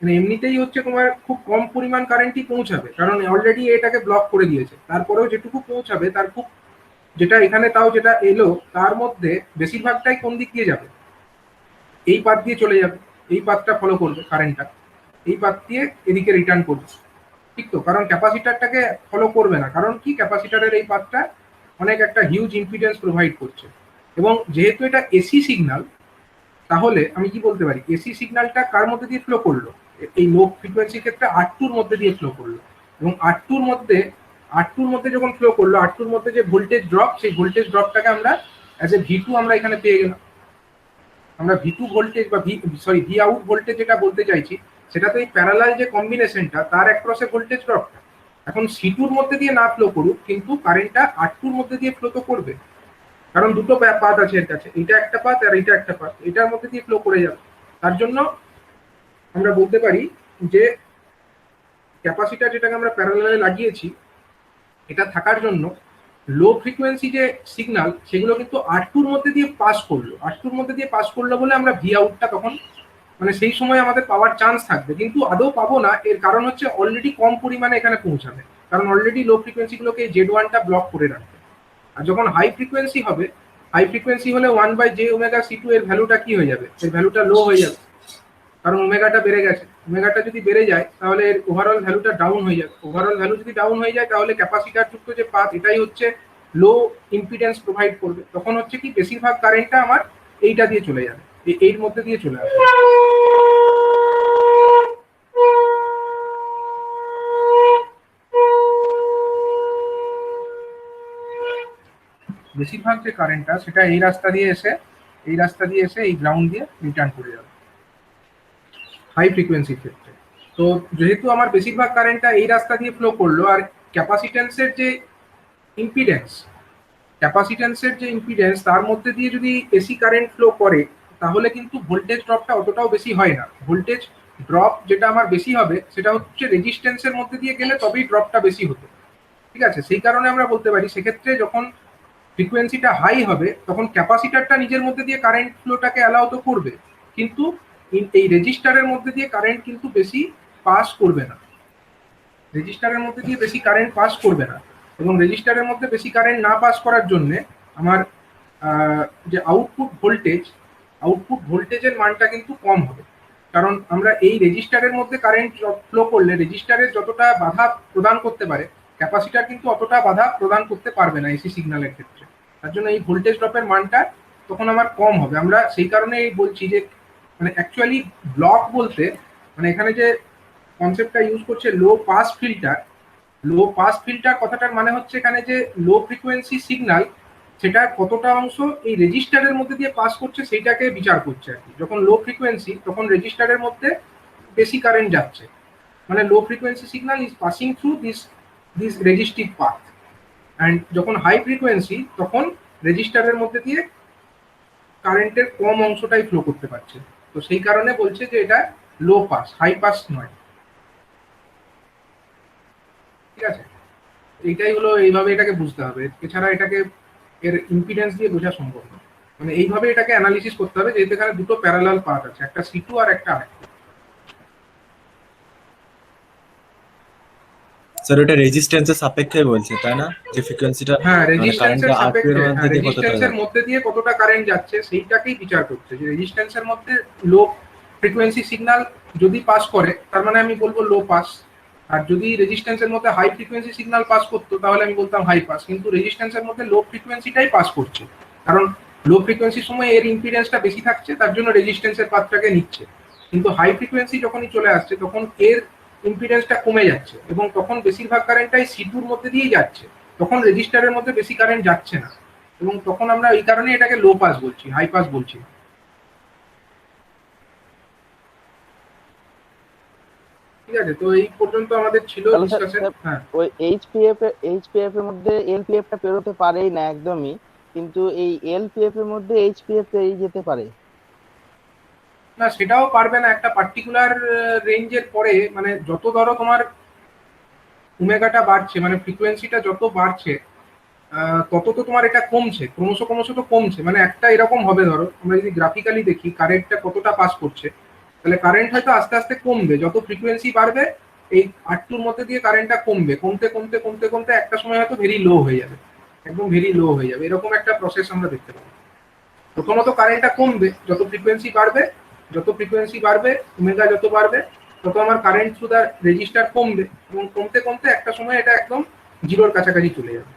মানে এমনিতেই হচ্ছে তোমার খুব কম পরিমাণ কারেন্টই পৌঁছাবে, কারণ অলরেডি এটাকে ব্লক করে দিয়েছে। তারপরেও যেটুকু পৌঁছাবে তার খুব, যেটা এখানে তাও যেটা এলো তার মধ্যে বেশিরভাগটাই কোন দিক দিয়ে যাবে? এই পাথ দিয়ে চলে যাবে, এই পাথটা ফলো করবে কারেন্টটা, এই পাথ দিয়ে এদিকে রিটার্ন করবে, ঠিক তো? কারণ ক্যাপাসিটারটাকে ফলো করবে না, কারণ কি, ক্যাপাসিটারের এই পাথটা অনেক একটা হিউজ ইম্পিডেন্স প্রোভাইড করছে। এবং যেহেতু এটা এসি সিগন্যাল, তাহলে আমি কি বলতে পারি, এসি সিগন্যালটা কার মধ্যে দিয়ে ফ্লো করলো? এই লো ফ্রিকোয়েন্সির ক্ষেত্রে R2-র মধ্যে দিয়ে ফ্লো করলো। এবং R2-র মধ্যে যখন ফ্লো করলো, R2-র মধ্যে যে ভোল্টেজ ড্রপ, সেই ভোল্টেজ ড্রপটাকে আমরা অ্যাজ এ V2 আমরা এখানে পেয়ে গেলাম। আমরা V2 ভোল্টেজ বা ভি আউট ভোল্টেজ যেটা বলতে চাইছি, সেটাতে এই প্যারালাল যে কম্বিনেশনটা তার অ্যাক্রসে ভোল্টেজ ড্রপটা এখন C2-র মধ্যে দিয়ে না ফ্লো করুক, কিন্তু কারেন্টটা R2-র মধ্যে দিয়ে ফ্লো তো করবে, কারণ দুটো পাথ আছে এর কাছে, এটা একটা পাথ আর এটা একটা পাথ, এটার মধ্যে দিয়ে ফ্লো করে যাবে। তার জন্য আমরা বলতে পারি যে ক্যাপাসিটার যেটাকে আমরা প্যারালালে লাগিয়েছি, এটা থাকার জন্য লো ফ্রিকোয়েন্সি যে সিগন্যাল সেগুলো কিন্তু R2-র মধ্যে দিয়ে পাস করলো, R2-র মধ্যে দিয়ে পাস করলো বলে আমরা ভি আউটটা তখন, মানে সেই সময় আমাদের পাওয়ার চান্স থাকবে, কিন্তু আদৌ পাবো না। এর কারণ হচ্ছে অলরেডি কম পরিমাণে এখানে পৌঁছাবে, কারণ অলরেডি লো ফ্রিকোয়েন্সিগুলোকে Z1টা ব্লক করে রাখবে। আর যখন হাই ফ্রিকোয়েন্সি হবে, হাই ফ্রিকোয়েন্সি হলে 1/j⍵C2 এর ভ্যালুটা কি হয়ে যাবে? এর ভ্যালুটা লো হয়ে যাবে, কারণ ওমেগাটা বেড়ে গেছে। ওমেগাটা যদি বেড়ে যায় তাহলে এর ওভারঅল ভ্যালুটা ডাউন হয়ে যাবে। ওভারঅল ভ্যালু যদি ডাউন হয়ে যায় তাহলে ক্যাপাসিটার যুক্ত যে পাথ, এটাই হচ্ছে লো ইম্পিডেন্স প্রোভাইড করবে। তখন হচ্ছে কি, বেশিরভাগ কারেন্টটা আমার এইটা দিয়ে চলে যাবে, এর মধ্যে দিয়ে চলে আসবে। বেশিরভাগ যে কারেন্টটা সেটা এই রাস্তা দিয়ে এসে এই গ্রাউন্ড দিয়ে রিটার্ন করে যাবে হাই ফ্রিকোয়েন্সির ক্ষেত্রে। তো যেহেতু আমার বেশিরভাগ কারেন্টটা এই রাস্তা দিয়ে ফ্লো করলো, আর ক্যাপাসিটেন্সের যে ইম্পিডেন্স তার মধ্যে দিয়ে যদি এসি কারেন্ট ফ্লো করে, তাহলে কিন্তু ভোল্টেজ ড্রপটা অতটাও বেশি হয় না। ভোল্টেজ ড্রপ যেটা আমার বেশি হবে সেটা হচ্ছে রেজিস্ট্যান্সের মধ্যে দিয়ে গেলে তবেই ড্রপটা বেশি হতো, ঠিক আছে? সেই কারণে আমরা বলতে পারি সেক্ষেত্রে যখন ফ্রিকোয়েন্সিটা হাই হবে তখন ক্যাপাসিটারটা নিজের মধ্যে দিয়ে কারেন্ট ফ্লোটাকে অ্যালাউ তো করবে, কিন্তু এই রেজিস্টারের মধ্যে দিয়ে কারেন্ট কিন্তু বেশি পাস করবে না, রেজিস্টারের মধ্যে দিয়ে বেশি কারেন্ট পাস করবে না। এবং রেজিস্টারের মধ্যে বেশি কারেন্ট না পাস করার জন্য আমার যে আউটপুট ভোল্টেজের মানটা কিন্তু কম হবে, কারণ আমরা এই রেজিস্টারের মধ্যে কারেন্ট ফ্লো করলে রেজিস্টারের যতটা বাধা প্রদান করতে পারে, ক্যাপাসিটার কিন্তু অতটা বাধা প্রদান করতে পারবে না এসি সিগন্যালের ক্ষেত্রে। তার জন্য এই ভোল্টেজ ড্রপের মানটা তখন আমার কম হবে। আমরা সেই কারণে বলছি যে, মানে অ্যাকচুয়ালি ব্লক বলতে, মানে এখানে যে কনসেপ্টটা ইউজ করছে low pass filter, low pass filter কথাটার মানে হচ্ছে এখানে যে লো ফ্রিকোয়েন্সি সিগন্যাল সেটা কতটা অংশ এই রেজিস্টারের মধ্যে দিয়ে পাস করছে সেইটাকে বিচার করছে আর কি। যখন লো ফ্রিকোয়েন্সি তখন রেজিস্টারের মধ্যে বেশি কারেন্ট যাচ্ছে, মানে low frequency signal is passing through this resistive path, and যখন হাই ফ্রিকোয়েন্সি তখন রেজিস্টারের মধ্যে দিয়ে কারেন্টের কম অংশটাই ফ্লো করতে পারছে। তো সেই কারণে বলছে যে এটা লো পাস, হাই পাস নয়। ঠিক আছে, এইটাই হলো, এইভাবে এটাকে বুঝতে হবে, এছাড়া এটাকে এর ইম্পিডেন্স দিয়ে বোঝা সম্ভব নয়। মানে এইভাবে এটাকে অ্যানালিসিস করতে হবে, যেহেতু এখানে দুটো প্যারালাল পাথ আছে, একটা C2 আর একটা R2। স্যার ওটা রেজিস্ট্যান্সের সাপেক্ষে বলছে তাই না, যে ফ্রিকোয়েন্সিটা হ্যাঁ, মানে কারেন্টটা রেজিস্ট্যান্সের R2 এর সাপেক্ষে, মধ্যে দিয়ে কতটা রেজিস্ট্যান্সের যাবে। মধ্যে দিয়ে কতটা কারেন্ট যাচ্ছে সেইটাকেই বিচার করছে, যে রেজিস্ট্যান্সের মধ্যে লো ফ্রিকোয়েন্সি সিগন্যাল যদি পাস করে তার মানে আমি বলবো লো পাস, আর যদি রেজিস্ট্যান্সের মধ্যে হাই ফ্রিকোয়েন্সি সিগন্যাল পাস করতো তাহলে আমি বলতাম হাই পাস। কিন্তু রেজিস্ট্যান্সের মধ্যে লো ফ্রিকোয়েন্সিটাই পাস করছে, কারণ লো ফ্রিকোয়েন্সির সময় এর ইম্পিডেন্সটা বেশি থাকছে, তার জন্য রেজিস্ট্যান্সের পাথটাকে নিচ্ছে। কিন্তু হাই ফ্রিকোয়েন্সি যখনই চলে আসছে তখন এর ইম্পিডেন্সটা কমে যাচ্ছে, এবং তখন বেশিরভাগ কারেন্টটাই C2-র মধ্যে দিয়েই যাচ্ছে, তখন রেজিস্টারের মধ্যে বেশি কারেন্ট যাচ্ছে না, এবং তখন আমরা এই কারণে এটাকে লো পাস বলছি, হাই পাস বলছি। ঠিক আছে, তো এই পর্যন্ত আমাদের ছিল তাহলে স্যার ডিসকাশন। হ্যাঁ, ওই এইচপিএফ এর মধ্যে এলপিএফ টা পেরোতে পারেই না একদমই, কিন্তু এই এলপিএফ এর মধ্যে এইচপিএফ পেরিয়ে যেতে পারে। না সেটাও পারবে না একটা পার্টিকুলার রেঞ্জের পরে, মানে যত ধরো তোমার ওমেগাটা বাড়ছে, মানে ফ্রিকোয়েন্সিটা যত বাড়ছে তত তো তোমার এটা কমছে, ক্রমশ ক্রমশ তো কমছে। মানে একটা এরকম হবে, ধরো আমরা যদি গ্রাফিক্যালি দেখি কারেন্টটা কতটা পাস করছে, তাহলে কারেন্ট হয়তো আস্তে আস্তে কমবে, যত ফ্রিকোয়েন্সি বাড়বে এই R2-র মধ্যে দিয়ে কারেন্টটা কমবে, কমতে কমতে কমতে কমতে একটা সময় হয়তো ভেরি লো হয়ে যাবে, একদম ভেরি লো হয়ে যাবে, এরকম একটা প্রসেস আমরা দেখতে পাবো। প্রথমত কারেন্টটা কমবে যত ফ্রিকোয়েন্সি বাড়বে, যত ফ্রিকোয়েন্সি বাড়বে ওমেগা যত বাড়বে তত আমার কারেন্ট থ্রু দ্য রেজিস্টার কমবে, এবং কমতে কমতে একটা সময় এটা একদম জিরোর কাছাকাছি চলে যাবে।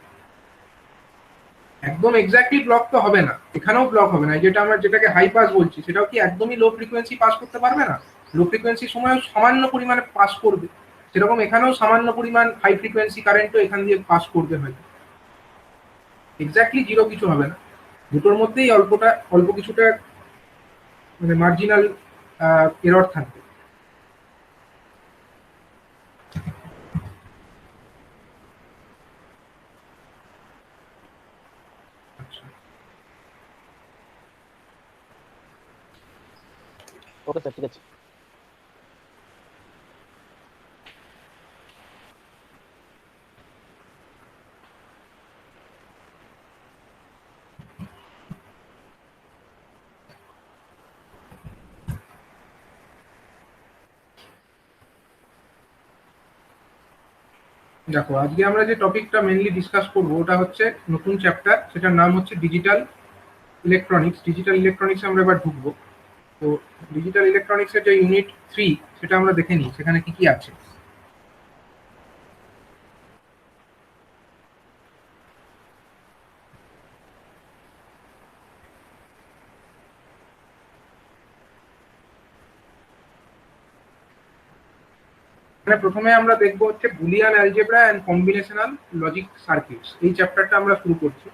একদম এক্স্যাক্টলি ব্লক তো হবে না, এখানেও ব্লক হবে না। যেটা আমরা যেটাকে হাই পাস বলছি সেটাও কি একদমই লো ফ্রিকোয়েন্সি পাস করতে পারবে না? লো ফ্রিকোয়েন্সির সময়ও সামান্য পরিমাণে পাস করবে, সেরকম এখানেও সামান্য পরিমাণ হাই ফ্রিকোয়েন্সি কারেন্টও এখান দিয়ে পাস করবে, হয়তো এক্স্যাক্টলি জিরো কিছু হবে না, দুটোর মধ্যেই অল্প কিছুটা মানে মার্জিনাল এরর থাকবে। আচ্ছা, ওকে স্যার, ঠিক আছে। দেখো আজকে আমরা যে টপিকটা মেইনলি ডিসকাস করবো ওটা হচ্ছে নতুন চ্যাপ্টার, সেটার নাম হচ্ছে ডিজিটাল ইলেকট্রনিক্স। ডিজিটাল ইলেকট্রনিক্স আমরা এবার ঢুকবো। তো ডিজিটাল ইলেকট্রনিক্সের যে ইউনিট 3 সেটা আমরা দেখে নিই সেখানে কি কি আছে। মানে প্রথমে আমরা দেখবো হচ্ছে Boolean algebra and combinational logic circuits, এই চ্যাপ্টারটা আমরা শুরু করছি।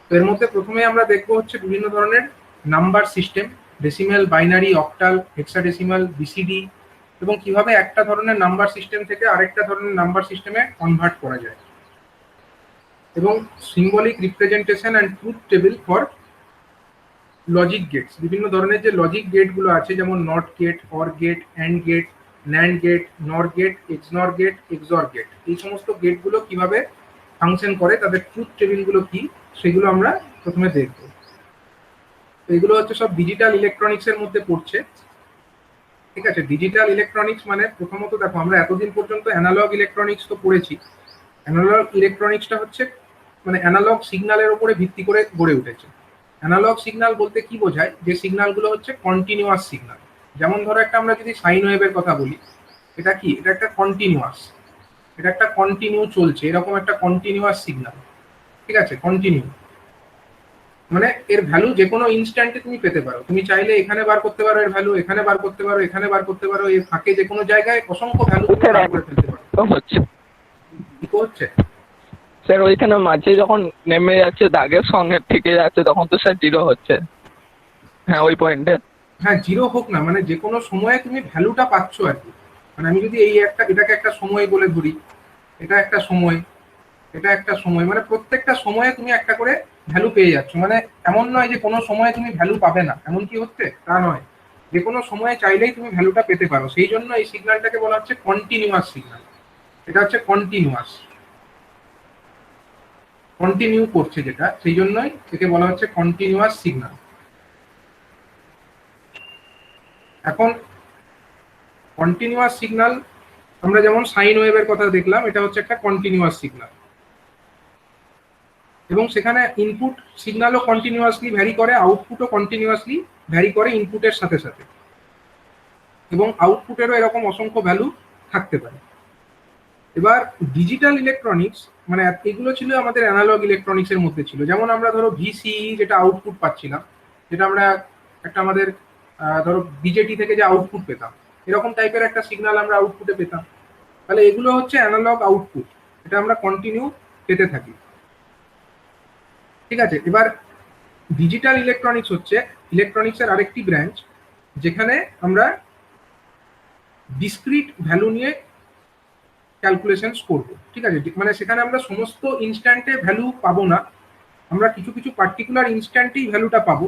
তো এর মধ্যে প্রথমে আমরা দেখবো হচ্ছে বিভিন্ন ধরনের number system, decimal, binary, octal, hexadecimal, BCD, এবং কিভাবে একটা ধরনের নাম্বার সিস্টেম থেকে আরেকটা ধরনের নাম্বার সিস্টেমে কনভার্ট করা যায়, এবং symbolic representation and truth table for logic gates. বিভিন্ন ধরনের যে লজিক গেটগুলো আছে, যেমন not gate, or gate, and gate, NAND gate, NOR gate, XNOR gate, XOR gate, এই সমস্ত গেটগুলো কিভাবে ফাংশন করে, তাদের ট্রুথ টেবিলগুলো কি, সেগুলো আমরা প্রথমে দেখব। তো এগুলো হচ্ছে সব ডিজিটাল ইলেকট্রনিক্সের মধ্যে পড়ছে। ঠিক আছে, ডিজিটাল ইলেকট্রনিক্স মানে প্রথমত দেখো আমরা এতদিন পর্যন্ত অ্যানালগ ইলেকট্রনিক্স তো পড়েছি। অ্যানালগ ইলেকট্রনিক্সটা হচ্ছে মানে অ্যানালগ সিগন্যালের উপরে ভিত্তি করে গড়ে উঠেছে। অ্যানালগ সিগন্যাল বলতে কি বোঝায়, যে সিগন্যালগুলো হচ্ছে কন্টিনিউয়াস সিগন্যাল। যেমন ধরো একটা আমরা যদি সাইন ওয়েভের কথা বলি, এটা কি, এটা একটা কন্টিনিউয়াস, এটা একটা কন্টিনিউ চলছে, এরকম একটা কন্টিনিউয়াস সিগন্যাল। ঠিক আছে, কন্টিনিউ মানে এর ভ্যালু যে কোনো ইনস্ট্যান্টে তুমি পেতে পারো, তুমি চাইলে এখানে বার করতে পারো এর ভ্যালু, এখানে বার করতে পারো, এখানে বার করতে পারো, এর ফাঁকে যে কোনো জায়গায় অসংখ্য ভ্যালু বার করে ফেলতে পারো। ইকো হচ্ছে? স্যার ওইখানে মাঝে যখন নেমে যাচ্ছে দাগের সঙ্গে থেকে যাচ্ছে তখন তো স্যার 0 হচ্ছে। হ্যাঁ ওই পয়েন্টে। হ্যাঁ, জিরো হোক না, মানে যে কোনো সময়ে তুমি ভ্যালুটা পাচ্ছ আর কি। মানে আমি যদি এটাকে একটা সময় বলে ধরি, এটা একটা সময়, এটা একটা সময়, মানে প্রত্যেকটা সময়ে তুমি একটা করে ভ্যালু পেয়ে যাচ্ছ। মানে এমন নয় যে কোনো সময়ে তুমি ভ্যালু পাবে না, এমন কি হচ্ছে তা নয়, যে কোনো সময়ে চাইলেই তুমি ভ্যালুটা পেতে পারো। সেই জন্য এই সিগন্যালটাকে বলা হচ্ছে কন্টিনিউয়াস সিগন্যাল। এটা হচ্ছে কন্টিনিউয়াস, কন্টিনিউ করছে যেটা, সেই জন্যই একে বলা হচ্ছে কন্টিনিউয়াস সিগন্যাল। এখন কন্টিনিউয়াস সিগন্যাল আমরা যেমন সাইন ওয়েভের কথা দেখলাম, এটা হচ্ছে একটা কন্টিনিউয়াস সিগন্যাল, এবং সেখানে ইনপুট সিগন্যালও কন্টিনিউয়াসলি ভ্যারি করে, আউটপুটও কন্টিনিউয়াসলি ভ্যারি করে ইনপুটের সাথে সাথে, এবং আউটপুটেরও এরকম অসংখ্য ভ্যালু থাকতে পারে। এবার ডিজিটাল ইলেকট্রনিক্স, মানে এগুলো ছিল আমাদের অ্যানালগ ইলেকট্রনিক্সের মধ্যে ছিল। যেমন আমরা ধরো ভিসিই যেটা আউটপুট পাচ্ছিলাম, যেটা আমরা একটা আমাদের ধরো বিজেটি থেকে যে আউটপুট পেতাম, এরকম টাইপের একটা সিগন্যাল আমরা আউটপুটে পেতাম। তাহলে এগুলো হচ্ছে অ্যানালগ আউটপুট, এটা আমরা কন্টিনিউ পেতে থাকি। ঠিক আছে, এবার ডিজিটাল ইলেকট্রনিক্স হচ্ছে ইলেকট্রনিক্সের আরেকটি ব্রাঞ্চ, যেখানে আমরা ডিসক্রিট ভ্যালু নিয়ে ক্যালকুলেশনস করব। ঠিক আছে, মানে সেখানে আমরা সমস্ত ইনস্ট্যান্টে ভ্যালু পাবো না, আমরা কিছু কিছু পার্টিকুলার ইনস্ট্যান্টেই ভ্যালুটা পাবো,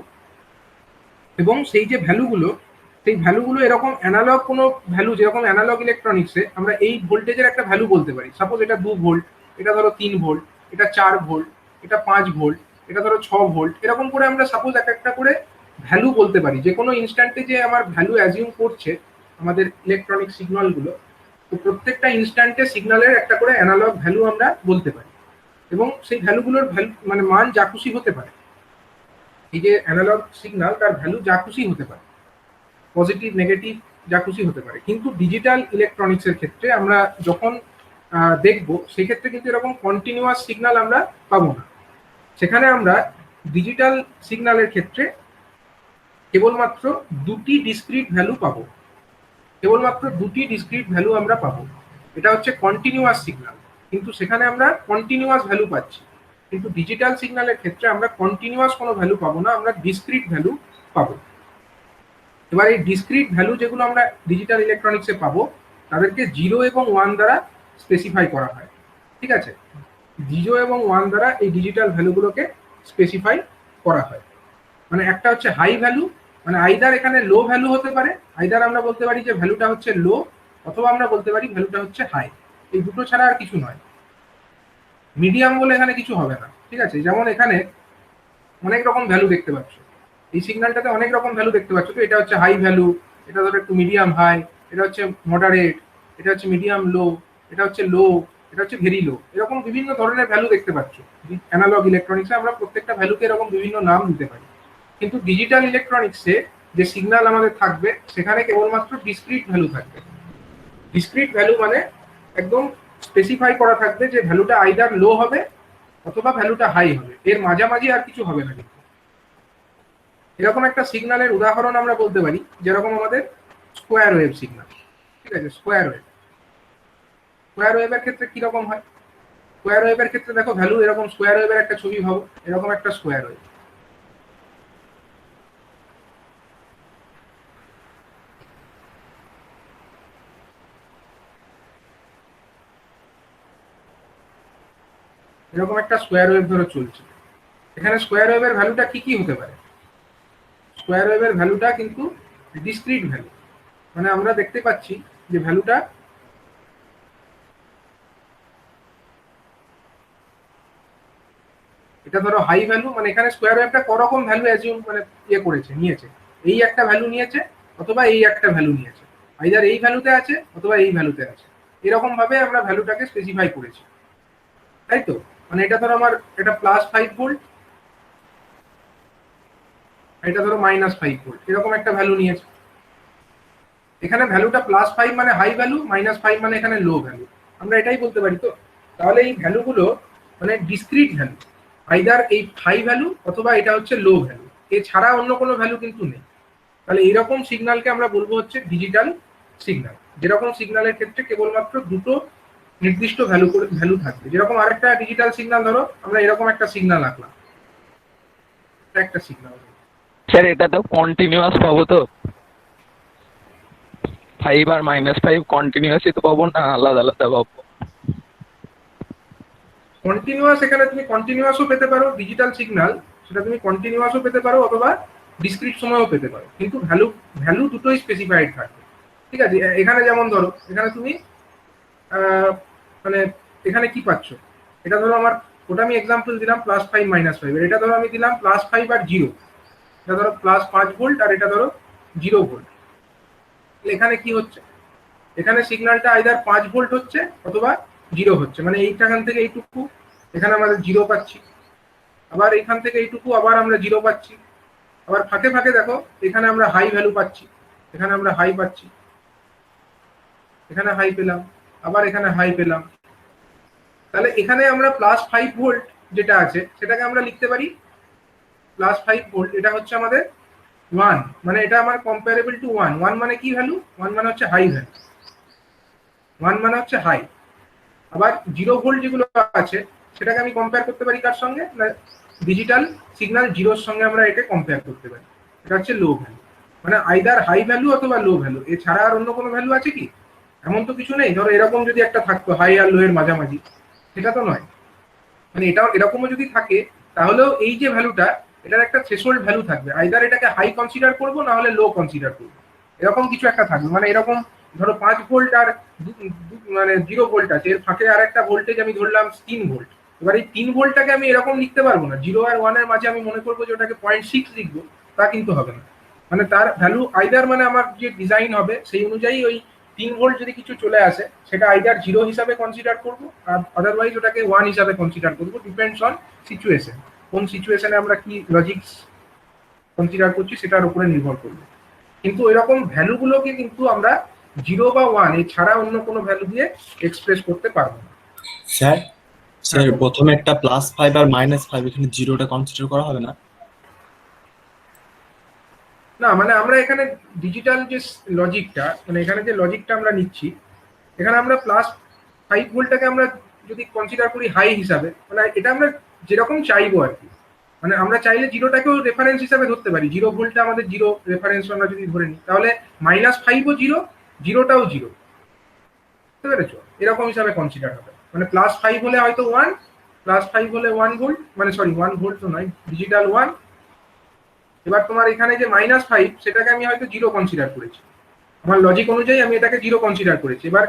এবং সেই যে ভ্যালুগুলো, সেই ভ্যালুগুলো এরকম অ্যানালগ কোনো ভ্যালু, যেরকম অ্যানালগ ইলেকট্রনিক্সে আমরা এই ভোল্টেজের একটা ভ্যালু বলতে পারি। সাপোজ এটা 2 ভোল্ট, এটা ধরো 3 ভোল্ট, এটা 4 ভোল্ট, এটা 5 ভোল্ট, এটা ধরো 6 ভোল্ট, এরকম করে আমরা সাপোজ একটা করে ভ্যালু বলতে পারি। যে কোনো ইনস্ট্যান্টে যে আমার ভ্যালু অ্যাজিউম করছে আমাদের ইলেকট্রনিক সিগন্যালগুলো, তো প্রত্যেকটা ইনস্ট্যান্টে সিগন্যালের একটা করে অ্যানালগ ভ্যালু আমরা বলতে পারি, এবং সেই ভ্যালুগুলোর মানে মান যা খুশি হতে পারে। এই যে অ্যানালগ সিগন্যাল, তার ভ্যালু যা খুশি হতে পারে, পজিটিভ নেগেটিভ যা খুশি হতে পারে। কিন্তু ডিজিটাল ইলেকট্রনিক্সের ক্ষেত্রে আমরা যখন দেখব, সেক্ষেত্রে কিন্তু এরকম কন্টিনিউয়াস সিগন্যাল আমরা পাবো না। সেখানে আমরা ডিজিটাল সিগন্যালের ক্ষেত্রে কেবলমাত্র দুটি ডিসক্রিট ভ্যালু পাবো, কেবলমাত্র দুটি ডিসক্রিট ভ্যালু আমরা পাবো। এটা হচ্ছে কন্টিনিউয়াস সিগন্যাল, কিন্তু সেখানে আমরা কন্টিনিউয়াস ভ্যালু পাচ্ছি। কিন্তু ডিজিটাল সিগন্যালের ক্ষেত্রে আমরা কন্টিনিউয়াস কোনো ভ্যালু পাবো না, আমরা ডিসক্রিট ভ্যালু পাবো। এবার এই ডিসক্রিট ভ্যালু যেগুলো আমরা ডিজিটাল ইলেকট্রনিক্সে পাবো, তাদেরকে 0 এবং 1 দ্বারা স্পেসিফাই করা হয়। ঠিক আছে, 0 এবং 1 দ্বারা এই ডিজিটাল ভ্যালুগুলোকে স্পেসিফাই করা হয়। মানে একটা হচ্ছে হাই ভ্যালু, মানে আইদার এখানে লো ভ্যালু হতে পারে, আইদার আমরা বলতে পারি যে ভ্যালুটা হচ্ছে লো, অথবা আমরা বলতে পারি ভ্যালুটা হচ্ছে হাই। এই দুটো ছাড়া আর কিছু নয়। মিডিয়াম বলে এখানে কিছু হবে না। ঠিক আছে, যেমন এখানে অনেক রকম ভ্যালু দেখতে পাচ্ছ, এই সিগন্যালটাতে অনেক রকম ভ্যালু দেখতে পাচ্ছ। তো এটা হচ্ছে হাই ভ্যালু, এটা ধরো একটু মিডিয়াম হাই, এটা হচ্ছে মডারেট, এটা হচ্ছে মিডিয়াম লো, এটা হচ্ছে লো, এটা হচ্ছে ভেরি লো। এরকম বিভিন্ন ধরনের ভ্যালু দেখতে পাচ্ছ। অ্যানালগ ইলেকট্রনিক্সে আমরা প্রত্যেকটা ভ্যালুকে এরকম বিভিন্ন নাম দিতে পারি, কিন্তু ডিজিটাল ইলেকট্রনিক্সে যে সিগন্যাল আমাদের থাকবে, সেখানে কেবলমাত্র ডিসক্রিট ভ্যালু থাকবে। ডিসক্রিট ভ্যালু মানে একদম স্পেসিফাই করা থাকবে যে ভ্যালুটা আইদার লো হবে অথবা ভ্যালুটা হাই হবে, এর মাঝামাঝি আর কিছু হবে না। কিন্তু এরকম একটা সিগন্যালের উদাহরণ আমরা বলতে পারি, যেরকম আমাদের স্কোয়ার ওয়েভ সিগন্যাল। ঠিক আছে, স্কোয়ার ওয়েভ, স্কোয়ার ওয়েভের ক্ষেত্রে কিরকম হয়? স্কোয়ার ওয়েভের ক্ষেত্রে দেখো ভ্যালু এরকম, স্কোয়ার ওয়েভের একটা ছবি ভাবো, এরকম একটা স্কোয়ার ওয়েভ। এরকম একটা স্কোয়ার ওয়েভ ধরে চলছে। এখানে স্কোয়ার ওয়েভের ভ্যালুটা কি কি হতে পারে? স্কোয়ার ওয়েভের ভ্যালুটা কিন্তু ডিসক্রিট ভ্যালু, মানে আমরা দেখতে পাচ্ছি যে ভ্যালুটা এটা ধরো হাই ভ্যালু, মানে এখানে স্কোয়ার ওয়েভটা করকম ভ্যালু অ্যাজিউম মানে করেছে, নিয়েছে। এই একটা ভ্যালু নিয়েছে অথবা এই একটা ভ্যালু নিয়েছে, আইদার এই ভ্যালুতে আছে অথবা এই ভ্যালুতে আছে, এরকম ভাবে আমরা ভ্যালুটাকে স্পেসিফাই করেছি। তাই তো, মানে এটা ধরো আমার এটা +5 ভোল্ট, এটা ধরো -5 ভোল্ট, এরকম একটা ভ্যালু নিয়েছে। এখানে ভ্যালুটা +5 মানে হাই ভ্যালু, -5 মানে এখানে লো ভ্যালু, আমরা এটাই বলতে পারি। তো তাহলে এই ভ্যালুগুলো মানে ডিসক্রিট ভ্যালু, আইদার এই হাই ভ্যালু অথবা এটা হচ্ছে লো ভ্যালু, এছাড়া অন্য কোনো ভ্যালু কিন্তু নেই। তাহলে এইরকম সিগন্যালকে আমরা বলবো হচ্ছে ডিজিটাল সিগন্যাল, যেরকম সিগন্যালের ক্ষেত্রে কেবলমাত্র দুটো নির্দিষ্ট ভ্যালু থাকবে। যেরকম আরেকটা ডিজিটাল সিগন্যাল, ধরো আমরা এরকম একটা সিগন্যাল আঁকলাম, একটা সিগন্যাল, স্যার এটা তো কন্টিনিউয়াস পাবো তো, 5 আর -5 কন্টিনিউয়াসই তো পাবো না আলাদা আলাদা পাবো? কন্টিনিউয়াস, এখানে তুমি কন্টিনিউয়াসও পেতে পারো ডিজিটাল সিগন্যাল, সেটা তুমি কন্টিনিউয়াসও পেতে পারো অথবা ডিসক্রিট সময়ও পেতে পারো, কিন্তু ভ্যালু দুটোই স্পেসিফাইড থাকবে। ঠিক আছে, এখানে যেমন ধরো এখানে তুমি মানে এখানে কি পাচ্ছ, এটা ধরো আমার, ওটা আমি এক্সাম্পল দিলাম +5 -5, এটা ধরো আমি দিলাম +5 আর 0, এটা ধরো +5 ভোল্ট আর এটা ধরো 0 ভোল্ট। এখানে কি হচ্ছে, এখানে সিগন্যালটা আইদার 5 ভোল্ট হচ্ছে অথবা 0 হচ্ছে, মানে এইখান থেকে এইটুকু এখানে আমাদের 0 পাচ্ছি, আবার এখান থেকে এইটুকু আবার আমরা 0 পাচ্ছি, আবার ফাঁকে ফাঁকে দেখো এখানে আমরা হাই ভ্যালু পাচ্ছি, এখানে আমরা হাই পাচ্ছি, এখানে হাই পেলাম, আবার এখানে হাই পেলাম। তাহলে এখানে আমরা +5 ভোল্ট যেটা আছে সেটাকে আমরা লিখতে পারি +5 ভোল্ট, এটা হচ্ছে আমাদের 1, মানে এটা আমার কম্পারেবল টু 1। 1 মানে কি ভ্যালু? 1 মানে হচ্ছে হাই ভ্যালু, 1 মানে হচ্ছে হাই। আবার 0 ভোল্ট যেগুলো আছে সেটাকে আমি কম্পেয়ার করতে পারি কার সঙ্গে, না ডিজিটাল সিগন্যাল 0 এর সঙ্গে আমরা এটা কম্পেয়ার করতে পারি, এটা হচ্ছে লো ভ্যালু। মানে আইদার হাই ভ্যালু অথবা লো ভ্যালু, এছাড়া আর অন্য কোনো ভ্যালু আছে কি? এমন তো কিছু নেই। ধরো এরকম যদি একটা থাকতো হাই আর লো এর মাঝামাঝি, সেটা তো নয়। মানে এটাও এরকমও যদি থাকে তাহলেও এই যে ভ্যালুটা, এটার একটা থ্রেশহোল্ড ভ্যালু থাকবে, আইদার এটাকে হাই কনসিডার করবো না হলে লো কনসিডার করবো, এরকম কিছু একটা থাকবে। মানে এরকম ধরো 5 ভোল্ট আর মানে 0 ভোল্ট আছে, এর ফাঁকে আর একটা ভোল্টেজ আমি ধরলাম 3 ভোল্ট। এবার এই 3 ভোল্টটাকে আমি এরকম লিখতে পারবো না, 0 আর 1 এর মাঝে আমি মনে করবো যে ওটাকে 0.6 লিখবো, তা কিন্তু হবে না। মানে তার ভ্যালু আইদার, মানে আমার যে ডিজাইন হবে সেই অনুযায়ী ওই 3 ভোল্ট যদি কিছু চলে আসে সেটা আইদার 0 হিসাবে কনসিডার করবো আর আদারওয়াইজ ওটাকে 1 হিসাবে কনসিডার করবো, ডিপেন্ডস অন সিচুয়েশন। কোন সিচুয়েশনে আমরা কি লজিক্স কনসিডার করছি সেটার উপরে নির্ভর করবে। কিন্তু এরকম ভ্যালুগুলোকে কিন্তু আমরা 0 বা 1 এছাড়া অন্য কোনো ভ্যালু দিয়ে এক্সপ্রেস করতে পারবো না। স্যার স্যার প্রথমে একটা +5 আর -5, এখানে 0টা কনসিডার করা হবে না? না, মানে আমরা এখানে ডিজিটাল যে লজিকটা, মানে এখানে যে লজিকটা আমরা নিচ্ছি, এখানে আমরা +5 ভোল্টটাকে আমরা যদি কনসিডার করি হাই হিসাবে, মানে এটা আমরা যেরকম চাইবো আর কি। মানে আমরা চাইলে 0টাকেও রেফারেন্স হিসাবে ধরতে পারি, 0 ভোল্টটা আমাদের 0 রেফারেন্স আমরা যদি ধরে নিই, তাহলে -5ও 0, 0টাও 0, বুঝতে পেরেছো? এরকম হিসাবে কনসিডার হবে। মানে +5 হলে হয়তো 1, +5 হলে 1 ভোল্ট, মানে সরি 1 ভোল্ট তো নয়, ডিজিটাল 1। এবার তোমার এখানে যে -5 সেটাকে আমি হয়তো 0 কনসিডার করেছি, আমার লজিক অনুযায়ী আমি এটাকে 0 কনসিডার করেছি। এবার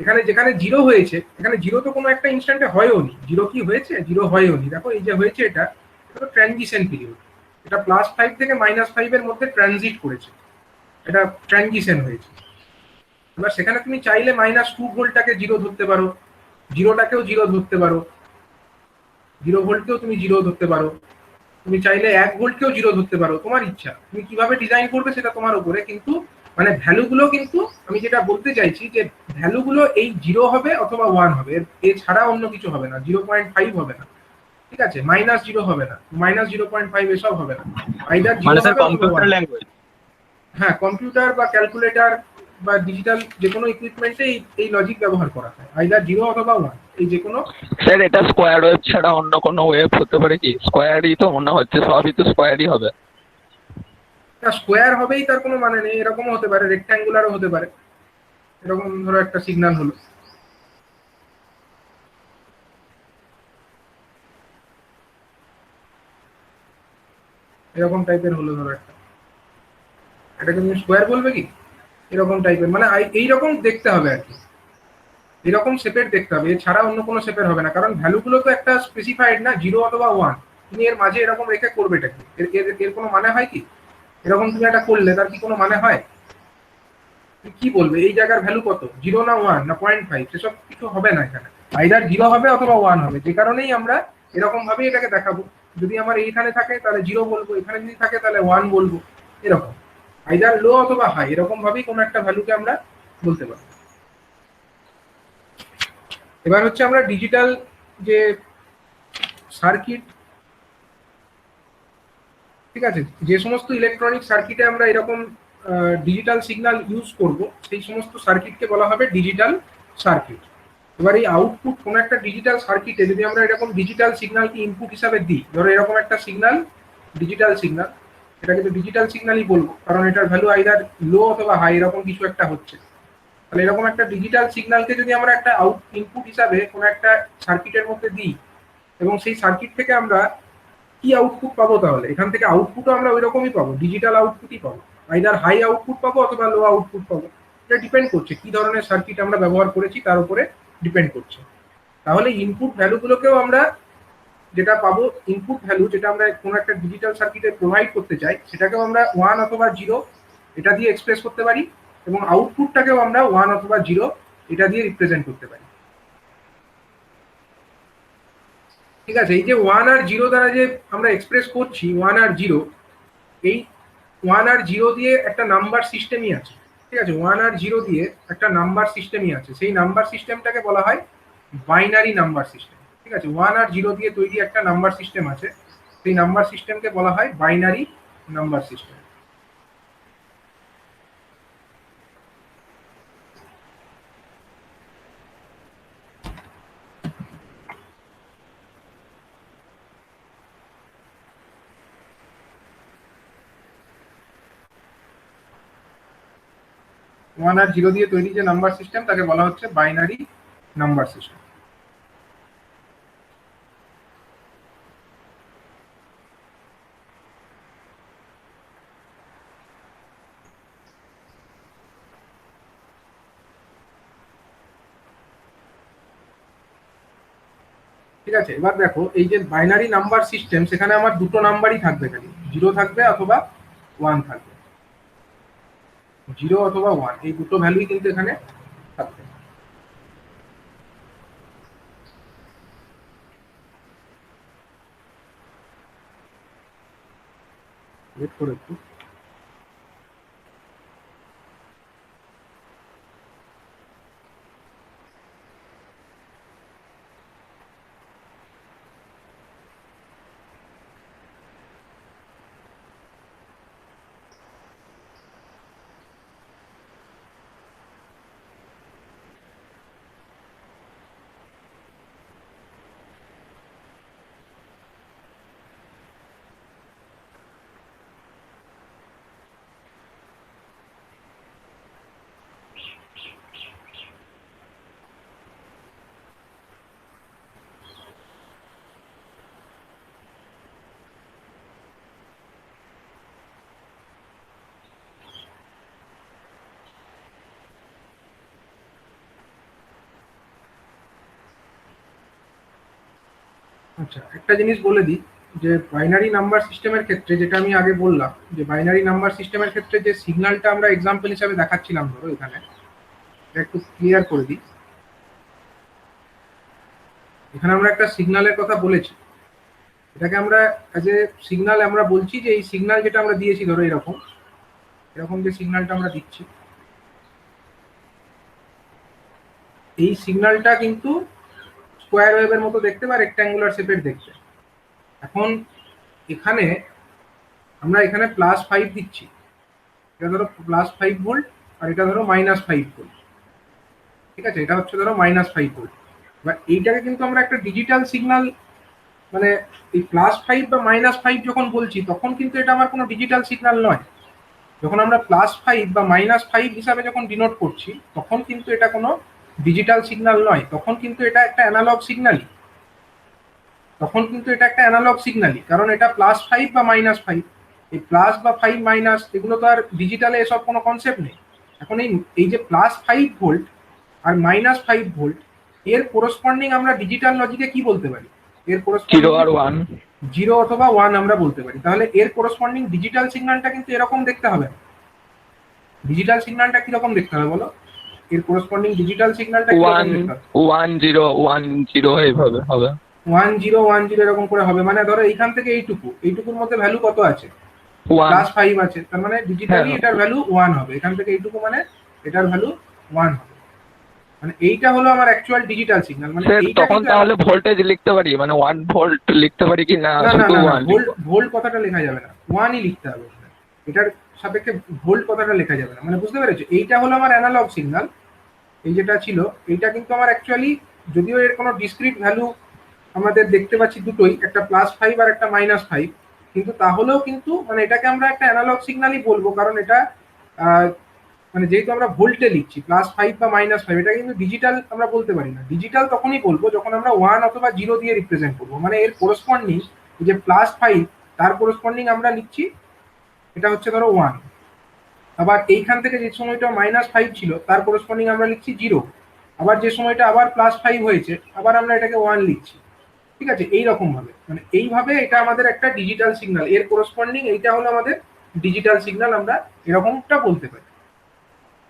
এখানে যেখানে 0 হয়েছে, এখানে 0 তো কোনো একটা ইনস্ট্যান্টে হয়ও নি, 0 কি হয়েছে? 0 হয়ও নি। দেখো এই যে হয়েছে, এটা তো ট্রানজিশন পিরিয়ড, এটা +5 থেকে -5 এর মধ্যে ট্রানজিট করেছে, এটা ট্রানজিশন হয়েছে। এবার সেখানে তুমি চাইলে -2 ভোল্টটাকে 0 ধরতে পারো, 0টাকেও 0 ধরতে পারো, 0 ভোল্টকেও তুমি 0 ধরতে পারো, তুমি চাইলে 1 ভোল্টকেও 0 ধরতে পারো, তোমার ইচ্ছা, তুমি কিভাবে ডিজাইন করবে সেটা তোমার উপরে। কিন্তু মানে ভ্যালুগুলো কিন্তু আমি যেটা বলতে চাইছি যে ভ্যালুগুলো এই 0 হবে অথবা 1 হবে, এছাড়া অন্য কিছু হবে না। 0.5 হবে না, ঠিক আছে, -0 হবে না, -0.5 এসব হবে না, আইদার 0 মানে স্যার হবে অথবা কম্পিউটার 1। ল্যাঙ্গুয়েজ? হ্যাঁ, কম্পিউটার বা ক্যালকুলেটর বা ডিজিটাল যে কোনো ইকুইপমেন্টে এই লজিক ব্যবহার করা হয়, আইদার 0 অথবা 1, এই যে কোনো। স্যার এটা স্কোয়ার ওয়েভ ছাড়া অন্য কোনো ওয়েভ হতে পারে কি? স্কোয়ারই তো মনে হচ্ছে, সবই তো স্কোয়ারই হবে। স্কোয়ার হবেই তার কোনো মানে নেই, এরকমও হতে পারে, রেক্ট্যাঙ্গুলারও হতে পারে। এরকম ধরো একটা সিগন্যাল হলো, এরকম টাইপের হলো, ধরো একটা, এটাকে তুমি স্কোয়ার বলবে কি? এরকম টাইপের, মানে এইরকম দেখতে হবে আর কি, এরকম শেপের দেখতে হবে, এছাড়া অন্য কোনো শেপের হবে না। কারণ ভ্যালুগুলো তো একটা স্পেসিফাইড না, 0 অথবা 1, তুমি এর মাঝে এরকম রেখে করবে এটা কি? এর কোনো মানে হয় কি? এরকম তুমি একটা করলে তার কি কোনো মানে হয়? তুমি কি বলবে এই জায়গার ভ্যালু কত, 0 না 1 না 0.5? সেসব কিছু হবে না, এখানে আইদার 0 হবে অথবা 1 হবে। যে কারণেই আমরা এরকম ভাবে এটাকে দেখাবো, যদি আমার এইখানে থাকে তাহলে 0 বলবো, এখানে যদি থাকে তাহলে 1 বলবো, এরকম আইদার লো অথবা হাই, এরকম ভাবেই কোনো একটা ভ্যালুকে আমরা বলতে পারি। এবার হচ্ছে আমরা ডিজিটাল যে সার্কিট, ঠিক আছে, যে সমস্ত ইলেকট্রনিক সার্কিটে আমরা এরকম ডিজিটাল সিগন্যাল ইউজ করব সেই সমস্ত সার্কিটকে বলা হবে ডিজিটাল সার্কিট। এবার এই আউটপুট কোন একটা ডিজিটাল সার্কিটে যদি আমরা এরকম ডিজিটাল সিগন্যালকে ইনপুট হিসাবে দিই, ধরো এরকম একটা সিগন্যাল, ডিজিটাল সিগন্যাল, এটা কিন্তু ডিজিটাল সিগন্যালই বলবো কারণ এটার ভ্যালু আইদার লো অথবা হাই এরকম কিছু একটা হচ্ছে। তাহলে এরকম একটা ডিজিটাল সিগন্যালকে যদি আমরা একটা ইনপুট হিসাবে কোনো একটা সার্কিটের মধ্যে দিই এবং সেই সার্কিট থেকে আমরা কি আউটপুট পাবো, তাহলে এখান থেকে আউটপুটও আমরা ওই রকমই পাবো, ডিজিটাল আউটপুটই পাবো, আইদার হাই আউটপুট পাবো অথবা লো আউটপুট পাবো। এটা ডিপেন্ড করছে কি ধরনের সার্কিট আমরা ব্যবহার করেছি তার উপরে ডিপেন্ড করছে। তাহলে ইনপুট ভ্যালুগুলোকেও আমরা যেটা পাবো, ইনপুট ভ্যালু যেটা আমরা কোনো একটা ডিজিটাল সার্কিটে প্রোভাইড করতে চাই সেটাকেও আমরা 1 অথবা 0 এটা দিয়ে এক্সপ্রেস করতে পারি এবং আউটপুটটাকেও আমরা 1 অথবা 0 এটা দিয়ে রিপ্রেজেন্ট করতে পারি। ঠিক আছে, এই যে 1 আর 0 দ্বারা যে আমরা এক্সপ্রেস করছি 1 আর 0, এই 1 আর 0 দিয়ে একটা নাম্বার সিস্টেমই আছে। ঠিক আছে, 1 আর 0 দিয়ে একটা নাম্বার সিস্টেমই আছে, সেই নাম্বার সিস্টেমটাকে বলা হয় বাইনারি নাম্বার সিস্টেম। ঠিক আছে, 1 আর 0 দিয়ে তৈরি একটা নাম্বার সিস্টেম আছে, সেই নাম্বার সিস্টেমকে বলা হয় বাইনারি নাম্বার সিস্টেম। ওয়ান আর 0 দিয়ে তৈরি যে নাম্বার সিস্টেম তাকে বলা হচ্ছে বাইনারি নাম্বার সিস্টেম। ঠিক আছে, এবার দেখো এই যে বাইনারি নাম্বার সিস্টেম, সেখানে আমার দুটো নাম্বারই থাকবে, খালি 0 থাকবে অথবা 1 থাকবে, 0 অথবা 1 এই দুটো ভ্যালুই কিন্তু এখানে থাকবে। ওয়েট করে একটু। আচ্ছা, একটা জিনিস বলে দিই যে বাইনারি নাম্বার সিস্টেমের ক্ষেত্রে, যেটা আমি আগে বললাম যে বাইনারি নাম্বার সিস্টেমের ক্ষেত্রে যে সিগন্যালটা আমরা এক্সাম্পল হিসাবে দেখাচ্ছিলাম, ধরো এখানে একটু ক্লিয়ার করে দিই। এখানে আমরা একটা সিগন্যালের কথা বলেছি, এটাকে আমরা অ্যাজ এ সিগন্যাল আমরা বলছি যে এই সিগন্যাল যেটা আমরা দিয়েছি, ধরো এরকম এরকম যে সিগন্যালটা আমরা দিচ্ছি, এই সিগন্যালটা কিন্তু স্কোয়ার ওয়েভের মতো দেখতে বা রেক্ট্যাঙ্গুলার শেপের দেখতে। এখন এখানে আমরা এখানে +5 দিচ্ছি, এটা ধরো +5 ভোল্ট আর এটা ধরো -5 ভোল্ট। ঠিক আছে, এটা হচ্ছে ধরো -5 ভোল্ট। এবার এইটাকে কিন্তু আমরা একটা ডিজিটাল সিগন্যাল, মানে এই +5 বা -5 যখন বলছি তখন কিন্তু এটা আমার কোনো ডিজিটাল সিগন্যাল নয়। যখন আমরা +5 বা -5 হিসাবে যখন ডিনোট করছি তখন কিন্তু এটা কোনো ডিজিটাল সিগন্যাল নয়, তখন কিন্তু এটা একটা অ্যানালগ সিগন্যালই, তখন কিন্তু এটা একটা অ্যানালগ সিগন্যালই, কারণ এটা +5 বা -5, এই প্লাস বা 5 মাইনাস এগুলো তো আর ডিজিটালে এসব কোনো কনসেপ্ট নেই। এখন এই যে +5 ভোল্ট আর -5 ভোল্ট, এর কোরসপন্ডিং আমরা ডিজিটাল লজিকে কি বলতে পারি? এর কোরসপন্ডিং 0 আর 1, 0 অথবা 1 আমরা বলতে পারি। তাহলে এর কোরসপন্ডিং ডিজিটাল সিগন্যালটা কিন্তু এরকম দেখতে হবে। ডিজিটাল সিগন্যালটা কিরকম দেখতে হবে বলো? এর কোরসপন্ডিং ডিজিটাল সিগন্যালটা কিরকম দেখতে হবে? 1 0 1 0 এইভাবে হবে। 1 0 1 0 এরকম করে হবে, মানে ধরো এইখান থেকে এইটুকুর মধ্যে ভ্যালু কত আছে? 1 +5 আছে, তার মানে ডিজিটালি এটার ভ্যালু 1 হবে। এখান থেকে এইটুকু মানে এটার ভ্যালু 1 হবে, মানে এইটা হলো আমার অ্যাকচুয়াল ডিজিটাল সিগন্যাল। মানে স্যার এইটা তখন কিন্তু তাহলে ভোল্টেজ লিখতে পারি, মানে 1 ভোল্ট লিখতে পারি কি না না না শুধু না 1? ভোল্ট কথাটা লেখা যাবে না, 1ই লিখতে হবে। এটার সাপেক্ষে ভোল্ট কথাটা লেখা যাবে না, মানে বুঝতে পেরেছো? এইটা হলো আমার অ্যানালগ সিগন্যাল, এই যেটা ছিল এইটা কিন্তু আমার অ্যাকচুয়ালি, যদিও এর কোনো ডিসক্রিট ভ্যালু আমাদের দেখতে পাচ্ছি দুটোই, একটা +5 আর একটা -5, কিন্তু তাহলেও কিন্তু মানে এটাকে আমরা একটা অ্যানালগ সিগন্যালই বলবো, কারণ এটা মানে যেহেতু আমরা ভোল্টে লিখছি +5 বা -5, এটা কিন্তু ডিজিটাল আমরা বলতে পারি না। ডিজিটাল তখনই বলবো যখন আমরা 1 অথবা 0 দিয়ে রিপ্রেজেন্ট করবো, মানে এর কোরসপন্ডিং যে +5 তার কোরসপন্ডিং আমরা লিখছি এটা হচ্ছে ধরো 1, আবার এইখান থেকে যে সময়টা -5 ছিল তার কোরসপন্ডিং আমরা লিখছি 0, আবার যে সময়টা আবার +5 হয়েছে আবার আমরা এটাকে 1 লিখছি। ঠিক আছে, এইরকম ভাবে মানে এইভাবে এটা আমাদের একটা ডিজিটাল সিগন্যাল, এর কোরসপন্ডিং এইটা হলো আমাদের ডিজিটাল সিগন্যাল, আমরা এরকমটা বলতে পারি।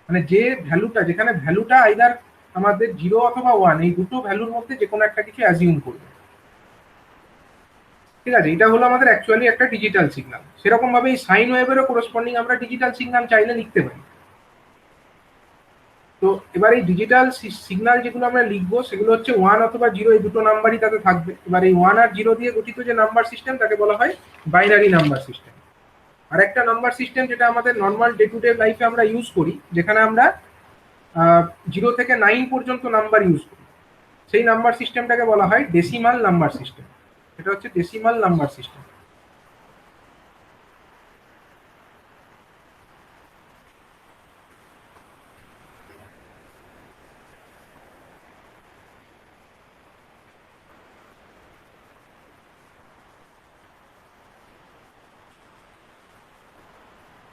মানে যে ভ্যালুটা, যেখানে ভ্যালুটা আইদার আমাদের 0 অথবা 1 এই দুটো ভ্যালুর মধ্যে যে কোনো একটা কিছু অ্যাজিউম করবে। ঠিক আছে, এটা হলো আমাদের অ্যাকচুয়ালি একটা ডিজিটাল সিগন্যাল। সেরকম ভাবে এই সাইন ওয়েভেরও কোরসপন্ডিং আমরা ডিজিটাল সিগন্যাল চাইলে লিখতে পারি। তো এবার এই ডিজিটাল সিগন্যাল যেগুলো আমরা লিখবো সেগুলো হচ্ছে 1 অথবা 0, এই দুটো নাম্বারই তাতে থাকবে। এবার এই 1 আর 0 দিয়ে গঠিত যে নাম্বার সিস্টেম তাকে বলা হয় বাইনারি নাম্বার সিস্টেম। আর একটা নাম্বার সিস্টেম যেটা আমাদের নর্মাল ডে টু ডে লাইফে আমরা ইউজ করি, যেখানে আমরা 0 থেকে 9 পর্যন্ত নাম্বার ইউজ করি, সেই নাম্বার সিস্টেমটাকে বলা হয় ডেসিমাল নাম্বার সিস্টেম। এটা হচ্ছে decimal number system.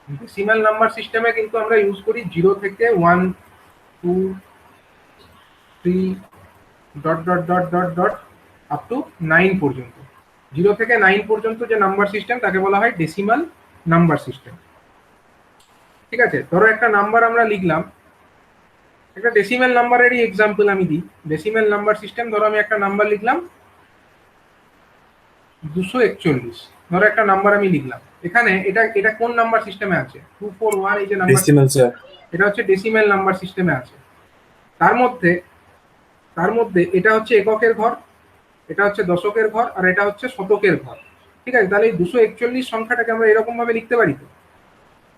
Decimal number সিস্টেমে কিন্তু আমরা ইউজ করি 0 থেকে 1 2 3 dot dot dot dot dot up to 9 পর্যন্ত। 0 থেকে 9 পর্যন্ত যে নাম্বার সিস্টেম তাকে বলা হয় ডেসিমাল নাম্বার সিস্টেম। ঠিক আছে, ধরো একটা নাম্বার আমরা লিখলাম, একটা ডেসিমাল নাম্বারেরই এক্সাম্পল আমি দিই। ডেসিমাল নাম্বার সিস্টেম, ধরো আমি একটা নাম্বার লিখলাম 241, ধরো একটা নাম্বার আমি লিখলাম এখানে, এটা কোন নাম্বার সিস্টেমে আছে? 241, এই যে নাম্বার, এটা হচ্ছে ডেসিমাল নাম্বার সিস্টেমে আছে। তার মধ্যে এটা হচ্ছে এককের ঘর, এটা হচ্ছে দশকের ঘর, আর এটা হচ্ছে শতকের ঘর। ঠিক আছে, তাহলে এই 241 সংখ্যাটাকে আমরা এরকম ভাবে লিখতে পারি তো,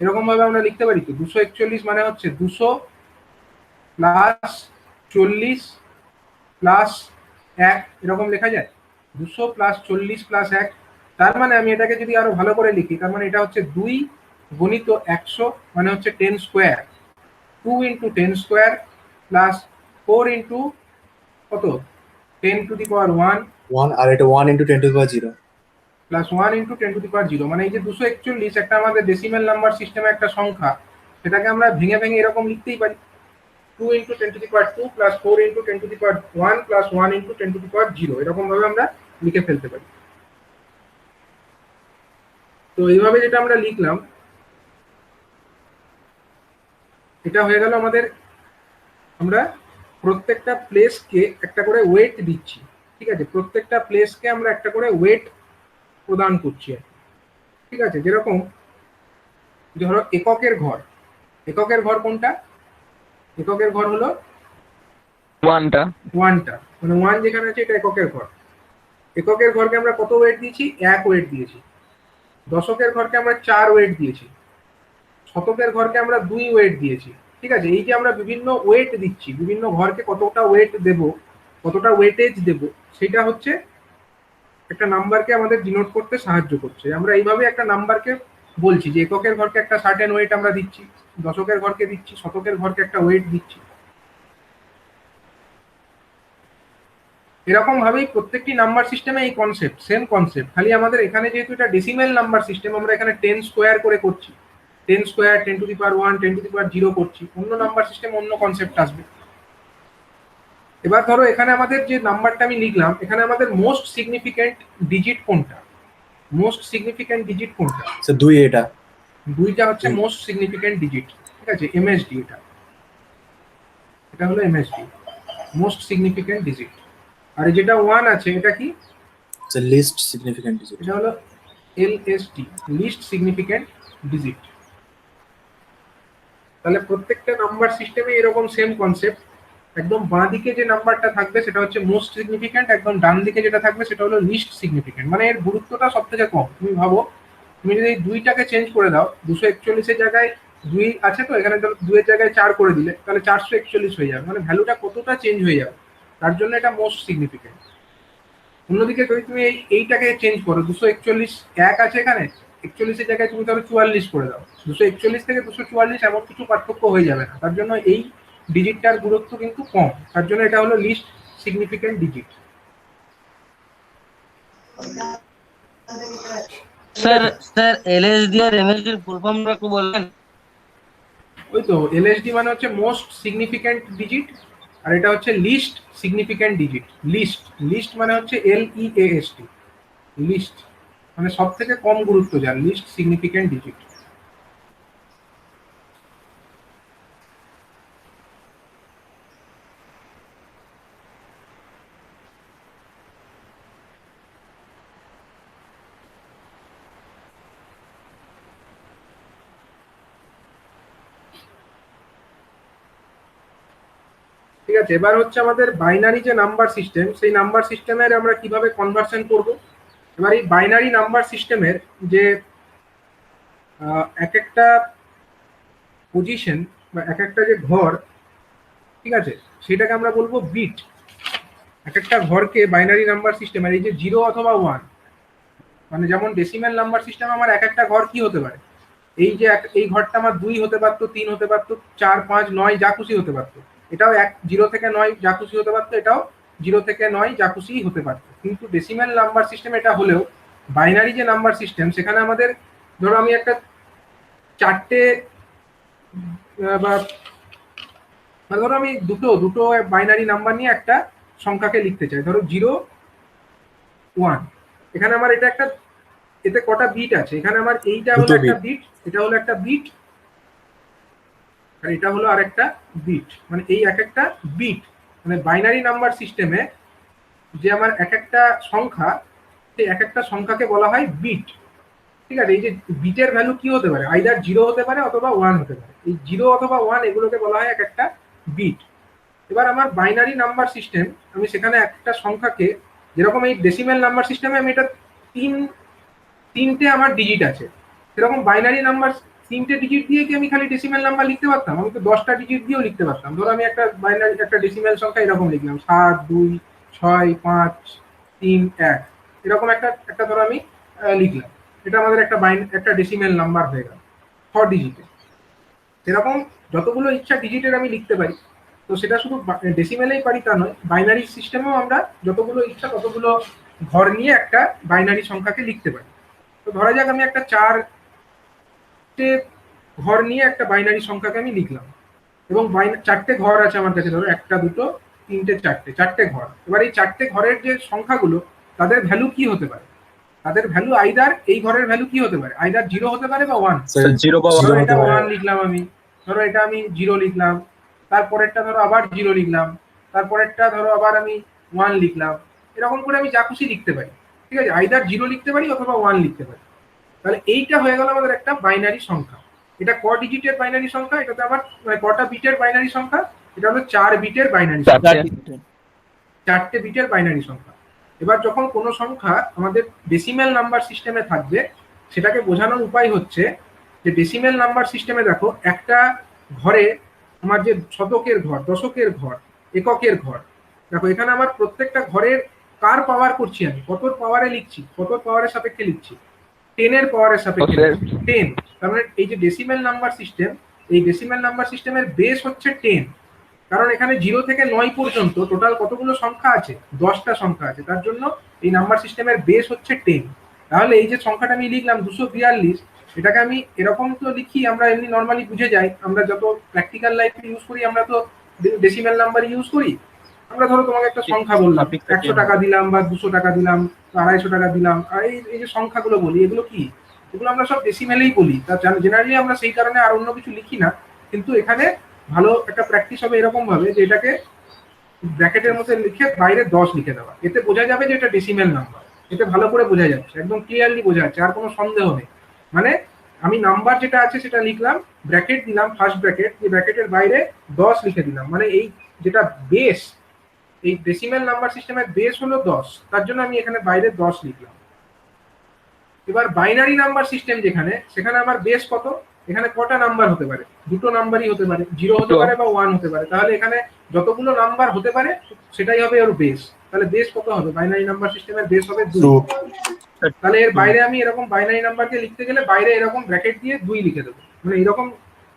এরকম ভাবে আমরা লিখতে পারি তো 241 মানে হচ্ছে 200 প্লাস 40 প্লাস 1, এরকম লেখা যায় 200 প্লাস 40 প্লাস 1। তার মানে আমি এটাকে যদি আরো ভালো করে লিখি, তার মানে এটা হচ্ছে 2 গুণিত 100 মানে হচ্ছে 10 square, 2 into 10 square plus 4 into কত 10 টু দি পাওয়ার 1 আর এটা 1 into 10 to the power 0 plus 1 into 10 to the power 0। মানে এই যে 241 একটা আমাদের ডেসিমাল নাম্বার সিস্টেমে একটা সংখ্যা, সেটাকে আমরা ভেঙে ভেঙে এরকম লিখতেই পারি 2 into 10 to the power 2 plus 4 into 10 to the power 1 plus 1 into 10 to the power 0, এরকম ভাবে আমরা লিখে ফেলতে পারি। তো এইভাবে যেটা আমরা লিখলাম, এটা হয়ে গেল আমাদের, আমরা প্রত্যেকটা প্লেসকে একটা করে ওয়েট দিচ্ছি। ঠিক আছে, প্রত্যেকটা প্লেসকে আমরা একটা করে ওয়েট প্রদান করছি। ঠিক আছে, যেরকম ধরো এককের ঘর, এককের ঘর কোনটা? এককের ঘর হলো 1টা, মানে 1 যেখানে আছে এটা এককের ঘর। এককের ঘরকে আমরা কত ওয়েট দিয়েছি? 1 ওয়েট দিয়েছি। দশকের ঘরকে আমরা 4 ওয়েট দিয়েছি। শতকের ঘরকে আমরা 2 ওয়েট দিয়েছি। ঠিক আছে, এই যে আমরা বিভিন্ন ওয়েট দিচ্ছি, বিভিন্ন ঘরকে কতটা ওয়েট দেব, কতটা ওয়েটেজ দেব, সেটা হচ্ছে একটা নাম্বারকে আমাদের ডিনোট করতে সাহায্য করছে। আমরা এইভাবে একটা নাম্বারকে বলছি যে এককের ঘরকে একটা সার্টেন ওয়েট আমরা দিচ্ছি, দশকের ঘরকে দিচ্ছি, শতকের ঘরকে একটা ওয়েট দিচ্ছি। এরকম ভাবেই প্রত্যেকটি নাম্বার সিস্টেমে এই কনসেপ্ট, সেম কনসেপ্ট, খালি আমাদের এখানে যেহেতু এটা ডেসিমাল নাম্বার সিস্টেম, আমরা এখানে 10 স্কোয়ার করে করছি, 10 square 10 to the power 1 10 to the power 0 করছি। অন্য নাম্বার সিস্টেম অন্য কনসেপ্ট আসবে। এবার ধরো এখানে আমাদের যে নাম্বারটা আমি লিখলাম, এখানে আমাদের মোস্ট সিগনিফিক্যান্ট ডিজিট কোনটা? মোস্ট সিগনিফিক্যান্ট ডিজিট কোনটা? স্যার 2, এটা 2টা হচ্ছে মোস্ট সিগনিফিক্যান্ট ডিজিট। ঠিক আছে, এমএসডি, এটা হলো এমএসডি, মোস্ট সিগনিফিক্যান্ট ডিজিট। আর যেটা 1 আছে এটা কি? Sir list significant digit. এটা হলো এলএসডি, লিস্ট সিগনিফিক্যান্ট ডিজিট। তাহলে প্রত্যেকটা নাম্বার সিস্টেমে এরকম সেম কনসেপ্ট। একদম বাঁ দিকে যে নাম্বারটা থাকবে সেটা হচ্ছে মোস্ট সিগনিফিক্যান্ট, একদম ডান দিকে যেটা থাকবে সেটা হলো লিস্ট সিগনিফিক্যান্ট। মানে এর গুরুত্বটা সব থেকে কম। তুমি ভাবো, তুমি যদি এই 2টাকে চেঞ্জ করে দাও, 241 এর জায়গায় 2 আছে, তো এখানে ধরো 2 এর জায়গায় 4 করে দিলে তাহলে 441 হয়ে যাবে, মানে ভ্যালুটা কতটা চেঞ্জ হয়ে যাবে, তার জন্য এটা মোস্ট সিগনিফিকেন্ট। অন্যদিকে যদি তুমি এইটাকে চেঞ্জ করো, 241 এক আছে এখানে, 41 এর জায়গায় তুমি ধরো 44 করে দাও, 241 থেকে 244 এমন কিছু পার্থক্য হয়ে যাবে না, তার জন্য এই ডিজিটটার গুরুত্ব কিন্তু কম, তার জন্য এটা হলো least significant digit. Sir LSD আর এমএসডি এর ফুল ফর্মটা একটু বলবেন? ওই তো এলএসডি মানে হচ্ছে মোস্ট সিগনিফিকেন্ট ডিজিট, আর এটা হচ্ছে least significant digit. Least least মানে হচ্ছে LEAST, লিস্ট মানে সব থেকে কম গুরুত্ব যার, লিস্ট সিগনিফিকেন্ট ডিজিট। ঠিক আছে, এবার হচ্ছে আমাদের বাইনারি যে নাম্বার সিস্টেম, সেই নাম্বার সিস্টেমের আমরা কিভাবে কনভার্সন করব। এবার এই বাইনারি নাম্বার সিস্টেমের যে এক একটা পজিশন বা এক একটা যে ঘর, ঠিক আছে, সেটাকে আমরা বলবো বিট। এক একটা ঘরকে বাইনারি নাম্বার সিস্টেমের এই যে 0 অথবা 1, মানে যেমন ডেসিমেল নাম্বার সিস্টেম আমার এক একটা ঘর কি হতে পারে, এই যে এই ঘরটা আমার 2 হতে পারতো, 3 হতে পারতো, 4, 5, 9 যা খুশি হতে পারতো। এটাও 0 থেকে 9 যা খুশি হতে পারতো, এটাও 0 থেকে 9 যা খুশি হতে পারতো। কিন্তু ডেসিমেল নাম্বার সিস্টেম এটা হলেও বাইনারি যে নাম্বার সিস্টেম, সেখানে আমাদের ধরো আমি একটা 4টে বা ধরো আমি দুটো বাইনারি নাম্বার নিয়ে একটা সংখ্যাকে লিখতে চাই, ধরো 0, 1। এখানে আমার এটা একটা, এতে কটা বিট আছে, এখানে আমার এইটা হলো একটা বিট, এটা হলো একটা বিট, আর এটা হলো আর একটা বিট, মানে এই এক একটা বিট, মানে বাইনারি নাম্বার সিস্টেমে যে আমার এক একটা সংখ্যা, সেই এক একটা সংখ্যাকে বলা হয় বিট। ঠিক আছে, এই যে বিটের ভ্যালু কি হতে পারে, আইদার 0 হতে পারে অথবা 1 হতে পারে, এই 0 অথবা 1 এগুলোকে বলা হয় এক একটা বিট। এবার আমার বাইনারি নাম্বার সিস্টেম, আমি সেখানে একটা সংখ্যাকে, যেরকম এই ডেসিমেল নাম্বার সিস্টেমে আমি এটা তিনটে আমার ডিজিট আছে, সেরকম বাইনারি নাম্বার 3টে ডিজিট দিয়ে কি আমি খালি ডেসিমেল নাম্বার লিখতে পারতাম, আমি তো 10টা ডিজিট দিয়েও লিখতে পারতাম। ধরো আমি একটা বাইনারি একটা ডেসিমেল সংখ্যা এরকম লিখলাম 7, 2, 6, 5, 3, 1, এরকম একটা ধরো আমি লিখলাম, এটা আমাদের একটা ডেসিমেল নাম্বার হয়ে গেল 6 ডিজিটে। সেরকম যতগুলো ইচ্ছা ডিজিটের আমি লিখতে পারি, তো সেটা শুধু ডেসিমেলেই পারি তা নয়, বাইনারি সিস্টেমেও আমরা যতগুলো ইচ্ছা ততগুলো ঘর নিয়ে একটা বাইনারি সংখ্যাকে লিখতে পারি। তো ধরা যাক আমি একটা 4টে ঘর নিয়ে একটা বাইনারি সংখ্যাকে আমি লিখলাম, এবং 4টে ঘর আছে আমার কাছে, ধরো 1, 2, 3, 4টে ঘর। এবার এই 4টে ঘরের যে সংখ্যাগুলো, তাদের ভ্যালু কি হতে পারে, তাদের ভ্যালু আইদার, এই ঘরের ভ্যালু কি হতে পারে, আইদার 0 হতে পারে বা 1। ধরো এটা 1 লিখলাম আমি, ধরো এটা আমি 0 লিখলাম, তারপরেরটা ধরো আবার 0 লিখলাম, তারপরেরটা ধরো আবার আমি 1 লিখলাম, এরকম করে আমি যা খুশি লিখতে পারি। ঠিক আছে, আইদার 0 লিখতে পারি অথবা 1 লিখতে পারি। তাহলে এইটা হয়ে গেল আমাদের একটা বাইনারি সংখ্যা। এটা ক ডিজিটের বাইনারি সংখ্যা, এটাতে আবার মানে কটা বিটের বাইনারি সংখ্যা, এটা হলো 4 বিটের বাইনারি সংখ্যা, 4টে বিটের বাইনারি সংখ্যা। এবার যখন কোনো সংখ্যা আমাদের ডেসিমেল নাম্বার সিস্টেমে থাকবে, সেটাকে বোঝানোর উপায় হচ্ছে যে ডেসিমেল নাম্বার সিস্টেমে দেখো একটা ঘরে আমার যে শতকের ঘর, দশকের ঘর, এককের ঘর, দেখো এখানে আমার প্রত্যেকটা ঘরের কার পাওয়ার করছি, আমি কত পাওয়ারে লিখছি, কত পাওয়ারের সাপেক্ষে লিখছি, 10-এর পাওয়ারের সাপেক্ষে 10। তার মানে এই যে ডেসিমেল নাম্বার সিস্টেম, এই ডেসিমেল নাম্বার সিস্টেমের বেস হচ্ছে 10, কারণ এখানে 0 থেকে 9 পর্যন্ত টোটাল কতগুলো সংখ্যা আছে, 10টা সংখ্যা আছে, তার জন্য এই নাম্বার সিস্টেমের বেস হচ্ছে 10। তাহলে এই যে সংখ্যাটা আমি লিখলাম 242, এটাকে আমি এরকম তো লিখি, আমরা এমনি নর্মালি বুঝে যাই, আমরা যত প্র্যাকটিক্যাল লাইফে ইউজ করি আমরা তো ডেসিমেল নাম্বার ইউজ করি। আমরা ধরো তোমাকে একটা সংখ্যা বললাম, 100 টাকা দিলাম বা 200 টাকা দিলাম, 250 টাকা দিলাম, আর এই যে সংখ্যাগুলো বলি, এগুলো কি, এগুলো আমরা সব ডেসিমেলেই বলি। তা জেনারেলি আমরা সেই কারণে আর অন্য কিছু লিখি না, কিন্তু এখানে ভালো একটা প্র্যাকটিস হবে এরকম ভাবে যে এটাকে ব্র্যাকেটের মধ্যে লিখে বাইরে 10 লিখে দেওয়া, এতে বোঝা যাবে যে এটা ডেসিমেল নাম্বার, এতে ভালো করে বোঝা যাচ্ছে, একদম ক্লিয়ারলি বোঝা যাচ্ছে, আর কোনো সন্দেহ নেই। মানে আমি নাম্বার যেটা আছে সেটা লিখলাম, ব্র্যাকেট দিলাম, ফার্স্ট ব্র্যাকেট, এই ব্র্যাকেটের বাইরে 10 লিখে দিলাম, মানে এই যেটা বেস, এই ডেসিমেল নাম্বার সিস্টেমের বেস হলো 10, তার জন্য আমি এখানে বাইরে 10 লিখলাম। এবার বাইনারি নাম্বার সিস্টেম যেখানে, সেখানে আমার বেস কত, এখানে কটা নাম্বার হতে পারে? দুটো নাম্বারই হতে পারে, 0 হতে পারে বা 1 হতে পারে। তাহলে এখানে যতগুলো নাম্বার হতে পারে সেটাই হবে ওর বেস। তাহলে বেস কত হবে? বাইনারি নাম্বার সিস্টেমের বেস হবে 2। তাহলে এর বাইরে আমি এরকম বাইনারি নাম্বারকে লিখতে গেলে বাইরে এরকম ব্র্যাকেট দিয়ে 2 লিখে দেবো, মানে এরকম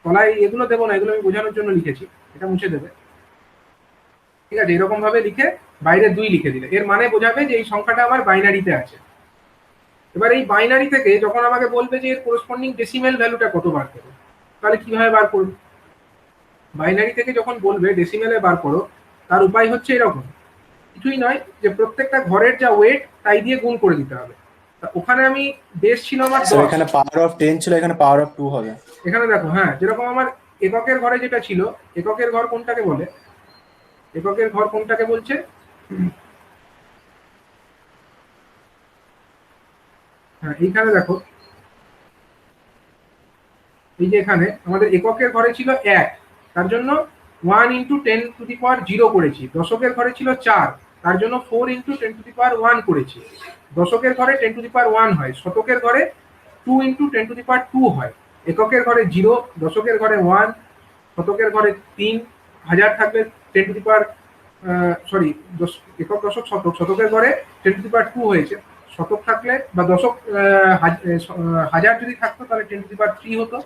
তলায় এগুলো দেবো না, এগুলো আমি বোঝানোর জন্য লিখেছি, এটা মুছে দেবে। ঠিক আছে, এরকম ভাবে লিখে বাইরে 2 লিখে দিলে এর মানে বোঝাবে যে এই সংখ্যাটা আমার বাইনারিতে আছে। এবার এই বাইনারি থেকে যখন আমাকে বলবে যে এর করেসপন্ডিং ডেসিমেল ভ্যালুটা কত বার করো, তাহলে কিভাবে বার করব? বাইনারি থেকে যখন বলবে ডেসিমেলে বার করো, তার উপায় হচ্ছে এরকম, কিছুই নয় যে প্রত্যেকটা ঘরের যা ওয়েট তাই দিয়ে গুণ করে দিতে হবে। তা ওখানে আমি বেস ছিল আমার 10, এখানে পাওয়ার অফ 10 ছিল, এখানে পাওয়ার অফ 2 হবে। এখানে দেখো, হ্যাঁ, যেরকম আমার এককের ঘরে যেটা ছিল, এককের ঘর কোনটাকে বলে? এককের ঘর কোনটাকে বলছে? হ্যাঁ, এইখানে দেখো, এই যে এখানে আমাদের এককের ঘরে ছিল 1, তার জন্য 1 × 10⁻0 করেছি। দশকের ঘরে ছিল 4, তার জন্য 4 × 10⁻1 করেছি। দশকের ঘরে 10⁻1 হয়, শতকের ঘরে 2 × 10⁻2 হয়। এককের ঘরে 0, দশকের ঘরে 1, শতকের ঘরে 3, হাজার থাকলে 10 সরি একক দশক শতক, শতকের ঘরে 10⁻2 হয়েছে। শতক থাকলে বা দশক হাজার যদি থাকতো তাহলে 10⁻3 হতো।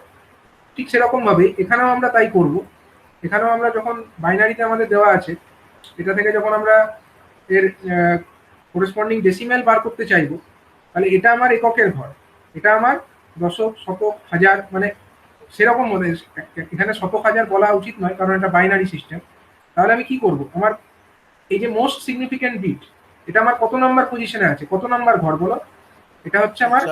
ঠিক সেরকম ভাবে এখানেও আমরা তাই করব। এখানেও আমরা যখন বাইনারিতে আমাদের দেওয়া আছে, এটা থেকে যখন আমরা এর করেসপন্ডিং ডেসিমেল বার করতে চাইবো, তাহলে এটা আমার এককের ঘর, এটা আমার দশক, শতক, হাজার, মানে সেরকম মনে, এখানে শতক হাজার বলা উচিত নয় কারণ এটা বাইনারি সিস্টেম। তাহলে আমি কি করব? আমার এই যে মোস্ট সিগনিফিক্যান্ট বিট, এটা আমার কত নাম্বার পজিশনে আছে? কত নাম্বার ঘর বলো? এটা হচ্ছে আমার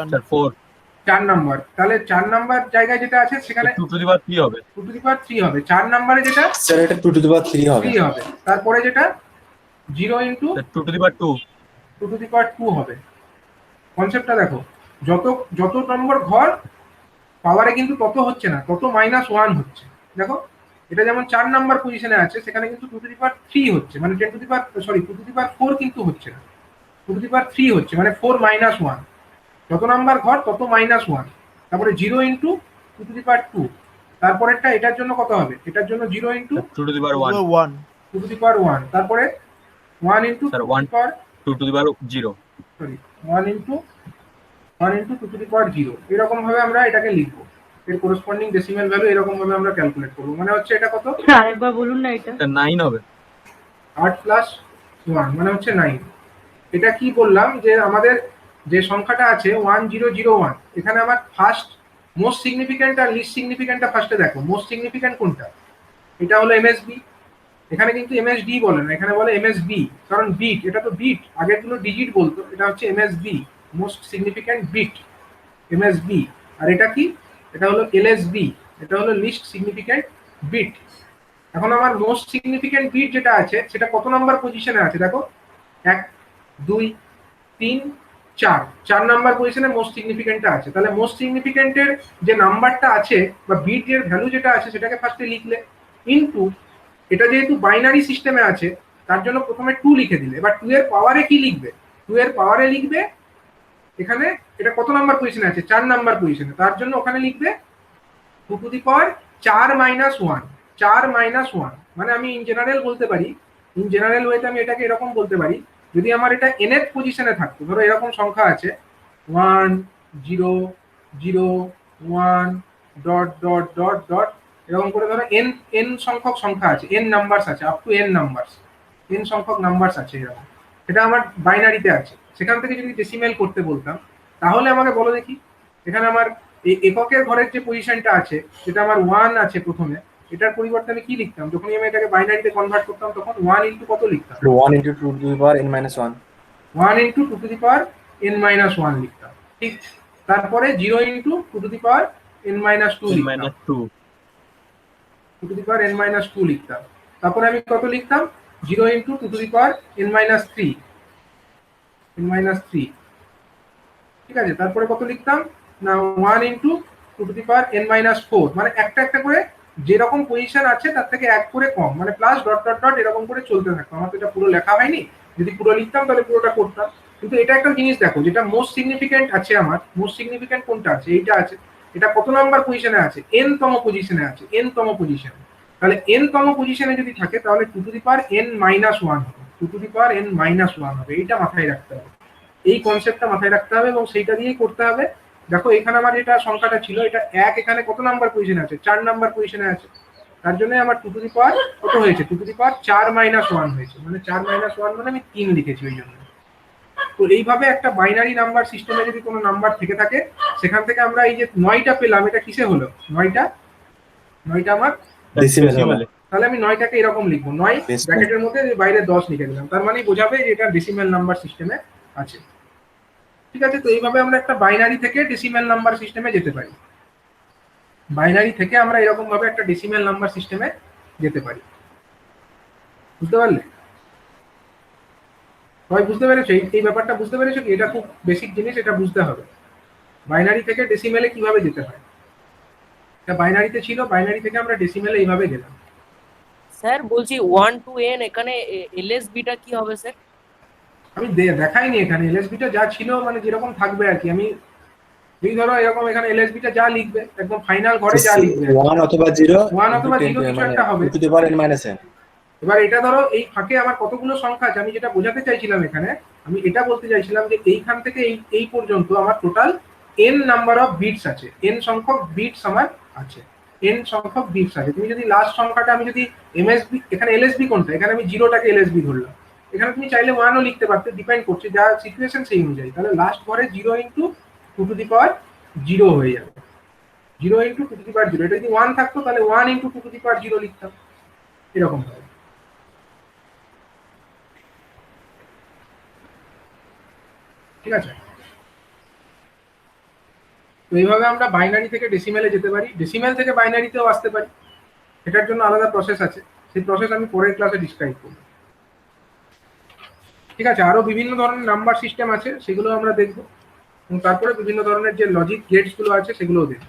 4 নাম্বার। তাহলে 4 নাম্বার জায়গায় যেটা আছে সেখানে 2⁻3 হবে। 2⁻3 হবে। 4 নাম্বারে যেটা স্যার এটা 2⁻3 হবে। 3 হবে। তারপরে যেটা 0 × 2⁻2 হবে। কনসেপ্টটা দেখো, যত নম্বর ঘর পাওয়ারে কিন্তু তত হচ্ছে না, তত -1 হচ্ছে। দেখো, এটা যেমন 4 নাম্বার পজিশনে আছে, সেখানে কিন্তু 2⁻3 হচ্ছে, মানে 2⁻4 কিন্তু হচ্ছে না, 2⁻3 হচ্ছে, মানে 4 - 1। যত নাম্বার ঘর তত -1। তারপরে 0 × 2⁻2, তারপরেরটা এটার জন্য কত হবে? এটার জন্য 0 × 2⁻1, তারপরে 1 × 2⁻0, সরি 1 × 2�0। এরকম ভাবে আমরা এটাকে লিখবো। এর করেসপন্ডিং ডেসিমেল ভ্যালু এরকম ভাবে আমরা ক্যালকুলেট করব। মানে হচ্ছে এটা কত? আরেকবার বলুন না, এটা 9 হবে। 8 + 1 মানে হচ্ছে 9। এটা কি বললাম যে আমাদের যে সংখ্যাটা আছে 1001, এখানে আমার ফার্স্ট মোস্ট সিগনিফিক্যান্ট আর লিস্ট সিগনিফিক্যান্টটা ফার্স্টে দেখো। মোস্ট সিগনিফিক্যান্ট কোনটা? এটা হলো এমএসবি। এখানে কিন্তু এমএসডি বলে না, এখানে বলে এমএসবি, কারণ বিট, এটা তো বিট, আগেরগুলো ডিজিট বলতো, এটা হচ্ছে MSB, most significant bit, MSB. আর এটা কি? এটা হলো এলএসবি, এটা হলো লিস্ট সিগনিফিক্যান্ট বিট। এখন আমার মোস্ট সিগনিফিক্যান্ট বিট যেটা আছে সেটা কত নাম্বার পজিশনে আছে? দেখো, 1, 2, 3, 4, 4 নাম্বার পজিশনে মোস্ট সিগনিফিক্যান্টটা আছে। তাহলে মোস্ট সিগনিফিক্যান্টের যে নাম্বারটা আছে বা বিটের ভ্যালু যেটা আছে সেটাকে ফার্স্টে লিখলে, ইনটু এটা যেহেতু বাইনারি সিস্টেমে আছে তার জন্য প্রথমে 2 লিখে দিলে। এবার 2 এর পাওয়ারে কি লিখবে? 2 এর পাওয়ারে লিখবে, এখানে এটা কত নাম্বার পজিশনে আছে? 4 নাম্বার পজিশনে, তার জন্য ওখানে লিখবে 2⁴ 4 - 1, 4 - 1। মানে আমি ইন জেনারেল বলতে পারি, ইন জেনারেল ওয়েতে আমি এটাকে এরকম বলতে পারি, যদি আমার এটা nth পজিশনে থাকতো, ধরো এরকম সংখ্যা আছে 1 0 0 1 ... এরকম করে ধরো n সংখ্যক সংখ্যা আছে, n নাম্বারস আছে, up to n numbers, n সংখ্যক নাম্বারস আছে এরকম। এটা আমার বাইনারিতে আছে। সেখান থেকে যদি ডেসিমেল করতে বলতাম, তাহলে আমাকে বলো দেখি, এখানে আমার এই এককের ঘরের যে পজিশনটা আছে সেটা আমার 1 আছে প্রথমে, এটার পরিবর্তে আমি কি লিখতাম? যখনই আমি এটাকে বাইনারিতে কনভার্ট করতাম তখন 1 × কত লিখতাম? 1 × 2⁻n-1। 1 × 2⁻n-1 লিখতাম। ঠিক, তারপরে 0 × 2⁻n-2 লিখতাম, 2⁻n-2 লিখতাম। তারপরে আমি কত লিখতাম? 0 × 2⁻n-3, ঠিক আছে। তারপরে কত লিখতাম না? 1 × 2⁻n-4, মানে একটা একটা করে যেরকম পজিশন আছে তার থেকে এক করে কম, মানে প্লাস ... এরকম করে চলতে থাকতো। আমার তো এটা পুরো লেখা হয়নি, যদি পুরো লিখতাম তাহলে পুরোটা করতাম। কিন্তু এটা একটা জিনিস দেখো, যেটা মোস্ট সিগনিফিক্যান্ট আছে আমার, মোস্ট সিগনিফিক্যান্ট কোনটা আছে? এইটা আছে। এটা কত নাম্বার পজিশনে আছে, n তম পজিশনে আছে, n তম পজিশনে। তাহলে n তম পজিশনে যদি থাকে তাহলে 2 two the power n minus 1 হবে, 2 two the power n minus 1 হবে। এইটা মাথায় রাখতে হবে, এই কনসেপ্টটা মাথায় রাখতে হবে এবং সেইটা দিয়েই করতে হবে। দেখো এখানে আমার যেটা সংখ্যাটা ছিল এটা 1 এখানে কত নাম্বার পজিশনে আছে, 4 নাম্বার পজিশনে আছে। তার জন্য আমার 2 টু দি পাওয়ার কত হয়েছে, 2 টু দি পাওয়ার 4 মাইনাস 1 হয়েছে, মানে 4 মাইনাস 1 মানে আমি 3 লিখেছি ওই জন্য। তো এইভাবে একটা বাইনারি নাম্বার সিস্টেমে যদি কোনো নাম্বার থেকে থাকে সেখান থেকে আমরা এই যে 9টা পেলাম, এটা কিসে হলো 9টা আমার ডেসিমেল। তাহলে আমি 9টাকে এরকম লিখবো, 9 ব্র্যাকেটের মধ্যে বাইরে 10 লিখে দিলাম, তার মানে বোঝাবে যে এটা ডেসিমেল নাম্বার সিস্টেমে আছে। ঠিক আছে, তো এইভাবে আমরা একটা বাইনারি থেকে ডেসিমেল নাম্বার সিস্টেমে যেতে পারি, বাইনারি থেকে আমরা এরকম ভাবে একটা ডেসিমেল নাম্বার সিস্টেমে যেতে পারি। বুঝতে পারলে সবাই? বুঝতে পেরেছো এই ব্যাপারটা? বুঝতে পেরেছো কি? এটা খুব বেসিক জিনিস, এটা বুঝতে হবে বাইনারি থেকে ডেসিমেলে কিভাবে যেতে হয়। এটা বাইনারিতে ছিল, বাইনারি থেকে আমরা ডেসিমেলে এইভাবে গেলাম। স্যার বলছি 1 to n এখানে এলএসবিটা কি হবে স্যার? আমি দেখাইনি এখানে এলএসবিটা যা ছিল মানে যেরকম থাকবে আর কি। আমি এই ধরো এরকম এখানে এলএসবিটা যা লিখবে একদম ফাইনাল ঘরে যা লিখবে 1 অথবা 0 1 অথবা 0 কিছু একটা হবে। 2 two the power n minus n। এবার এটা ধরো এই ফাঁকে আমার কতগুলো সংখ্যা আছে, আমি যেটা বোঝাতে চাইছিলাম এখানে, আমি এটা বলতে চাইছিলাম যে এইখান থেকে এই পর্যন্ত আমার total n number of bits আছে, n সংখ্যক বিটস আমার আছে, n সংখ্যক বিটস আছে। তুমি যদি লাস্ট সংখ্যাটা আমি যদি এমএসবি, এখানে এলএসবি কোনটা, এখানে আমি 0টাকে এলএসবি ধরলাম, এখানে তুমি চাইলে 1ও লিখতে পারতে, ডিপেন্ড করছে যা সিচুয়েশন সেই অনুযায়ী। তাহলে লাস্ট ঘরে 0 ইনটু 2 টু দি পাওয়ার 0 হয়ে যাবে, 0 ইনটু 2 টু দি পাওয়ার 0। এটা যদি 1 থাকতো তাহলে 1 ইনটু 2 টু দি পাওয়ার 0 লিখতাম, এরকম ভাবে। ঠিক আছে, তো এইভাবে আমরা বাইনারি থেকে ডেসিমেলে যেতে পারি, ডেসিমেল থেকে বাইনারিতেও আসতে পারি। এটার জন্য আলাদা প্রসেস আছে, সেই প্রসেস আমি পরের ক্লাসে ডিসক্রাইব করব। ঠিক আছে, আরো বিভিন্ন ধরনের নাম্বার সিস্টেম আছে, সেগুলো আমরা দেখব এবং তারপরে বিভিন্ন ধরনের যে লজিক গেটস গুলো আছে সেগুলোও দেখব।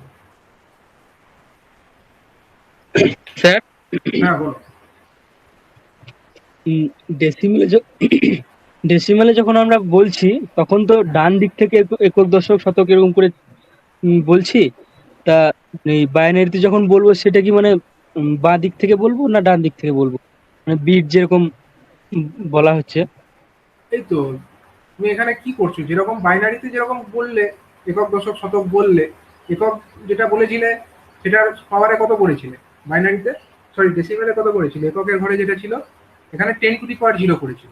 স্যার হ্যাঁ বলো। ডেসিমেলে যখন আমরা বলছি তখন তো ডান দিক থেকে একক দশক শতক এরকম করে বলছি, তা এই বাইনারিতে যখন বলবো সেটা কি মানে বাঁ দিক থেকে বলবো না ডান দিক থেকে বলবো, মানে বিট যেরকম বলা হচ্ছে? এই তো তুমি এখানে কি করছো, যেরকম বাইনারিতে যেরকম বললে একক দশক শতক বললে, একক যেটা বলেছিলে সেটার পাওয়ারে কত করেছিলে বাইনারিতে, সরি ডেসিমেলে কত করেছিলে, এককের ঘরে যেটা ছিল এখানে 10 টু দি পাওয়ার 0 করেছিল,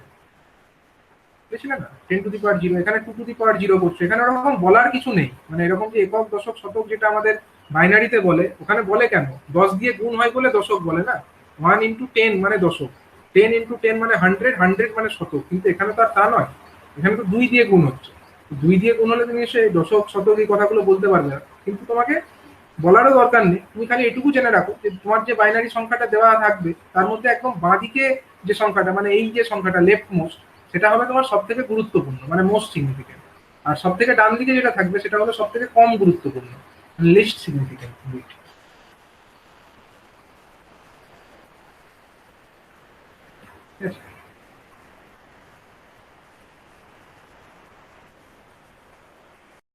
বুঝছিলে না? 10 টু দি পাওয়ার 0, এখানে 2 টু দি পাওয়ার 0 করছো। এখানে ওরকম বলার কিছু নেই, মানে এরকম যে একক দশক শতক যেটা আমাদের বাইনারিতে বলে ওখানে বলে কেন, 10 দিয়ে গুণ হয় বলে দশক বলে না, 1 ইন্টু 10 মানে দশক, 10 ইন্টু 10 মানে 100, 100 মানে শতক। কিন্তু এখানে তো আর তা নয়, এখানে তো 2 দিয়ে গুণ হচ্ছে, 2 দিয়ে গুণ হলে তুমি সেই দশক শতক এই কথাগুলো বলতে পারবে না, কিন্তু তোমাকে বলারও দরকার নেই। তুমি খালি এটুকু জেনে রাখো যে তোমার যে বাইনারি সংখ্যাটা দেওয়া থাকবে তার মধ্যে একদম বাঁদিকে যে সংখ্যাটা, মানে এই যে সংখ্যাটা লেফট মোস্ট, সেটা হবে তোমার সব থেকে গুরুত্বপূর্ণ, মানে মোস্ট সিগনিফিকেন্ট। আর সব থেকে ডান দিকে যেটা থাকবে সেটা হলো সব থেকে কম গুরুত্বপূর্ণ, লিস্ট সিগনিফিকেন্ট বিট। ঠিক আছে।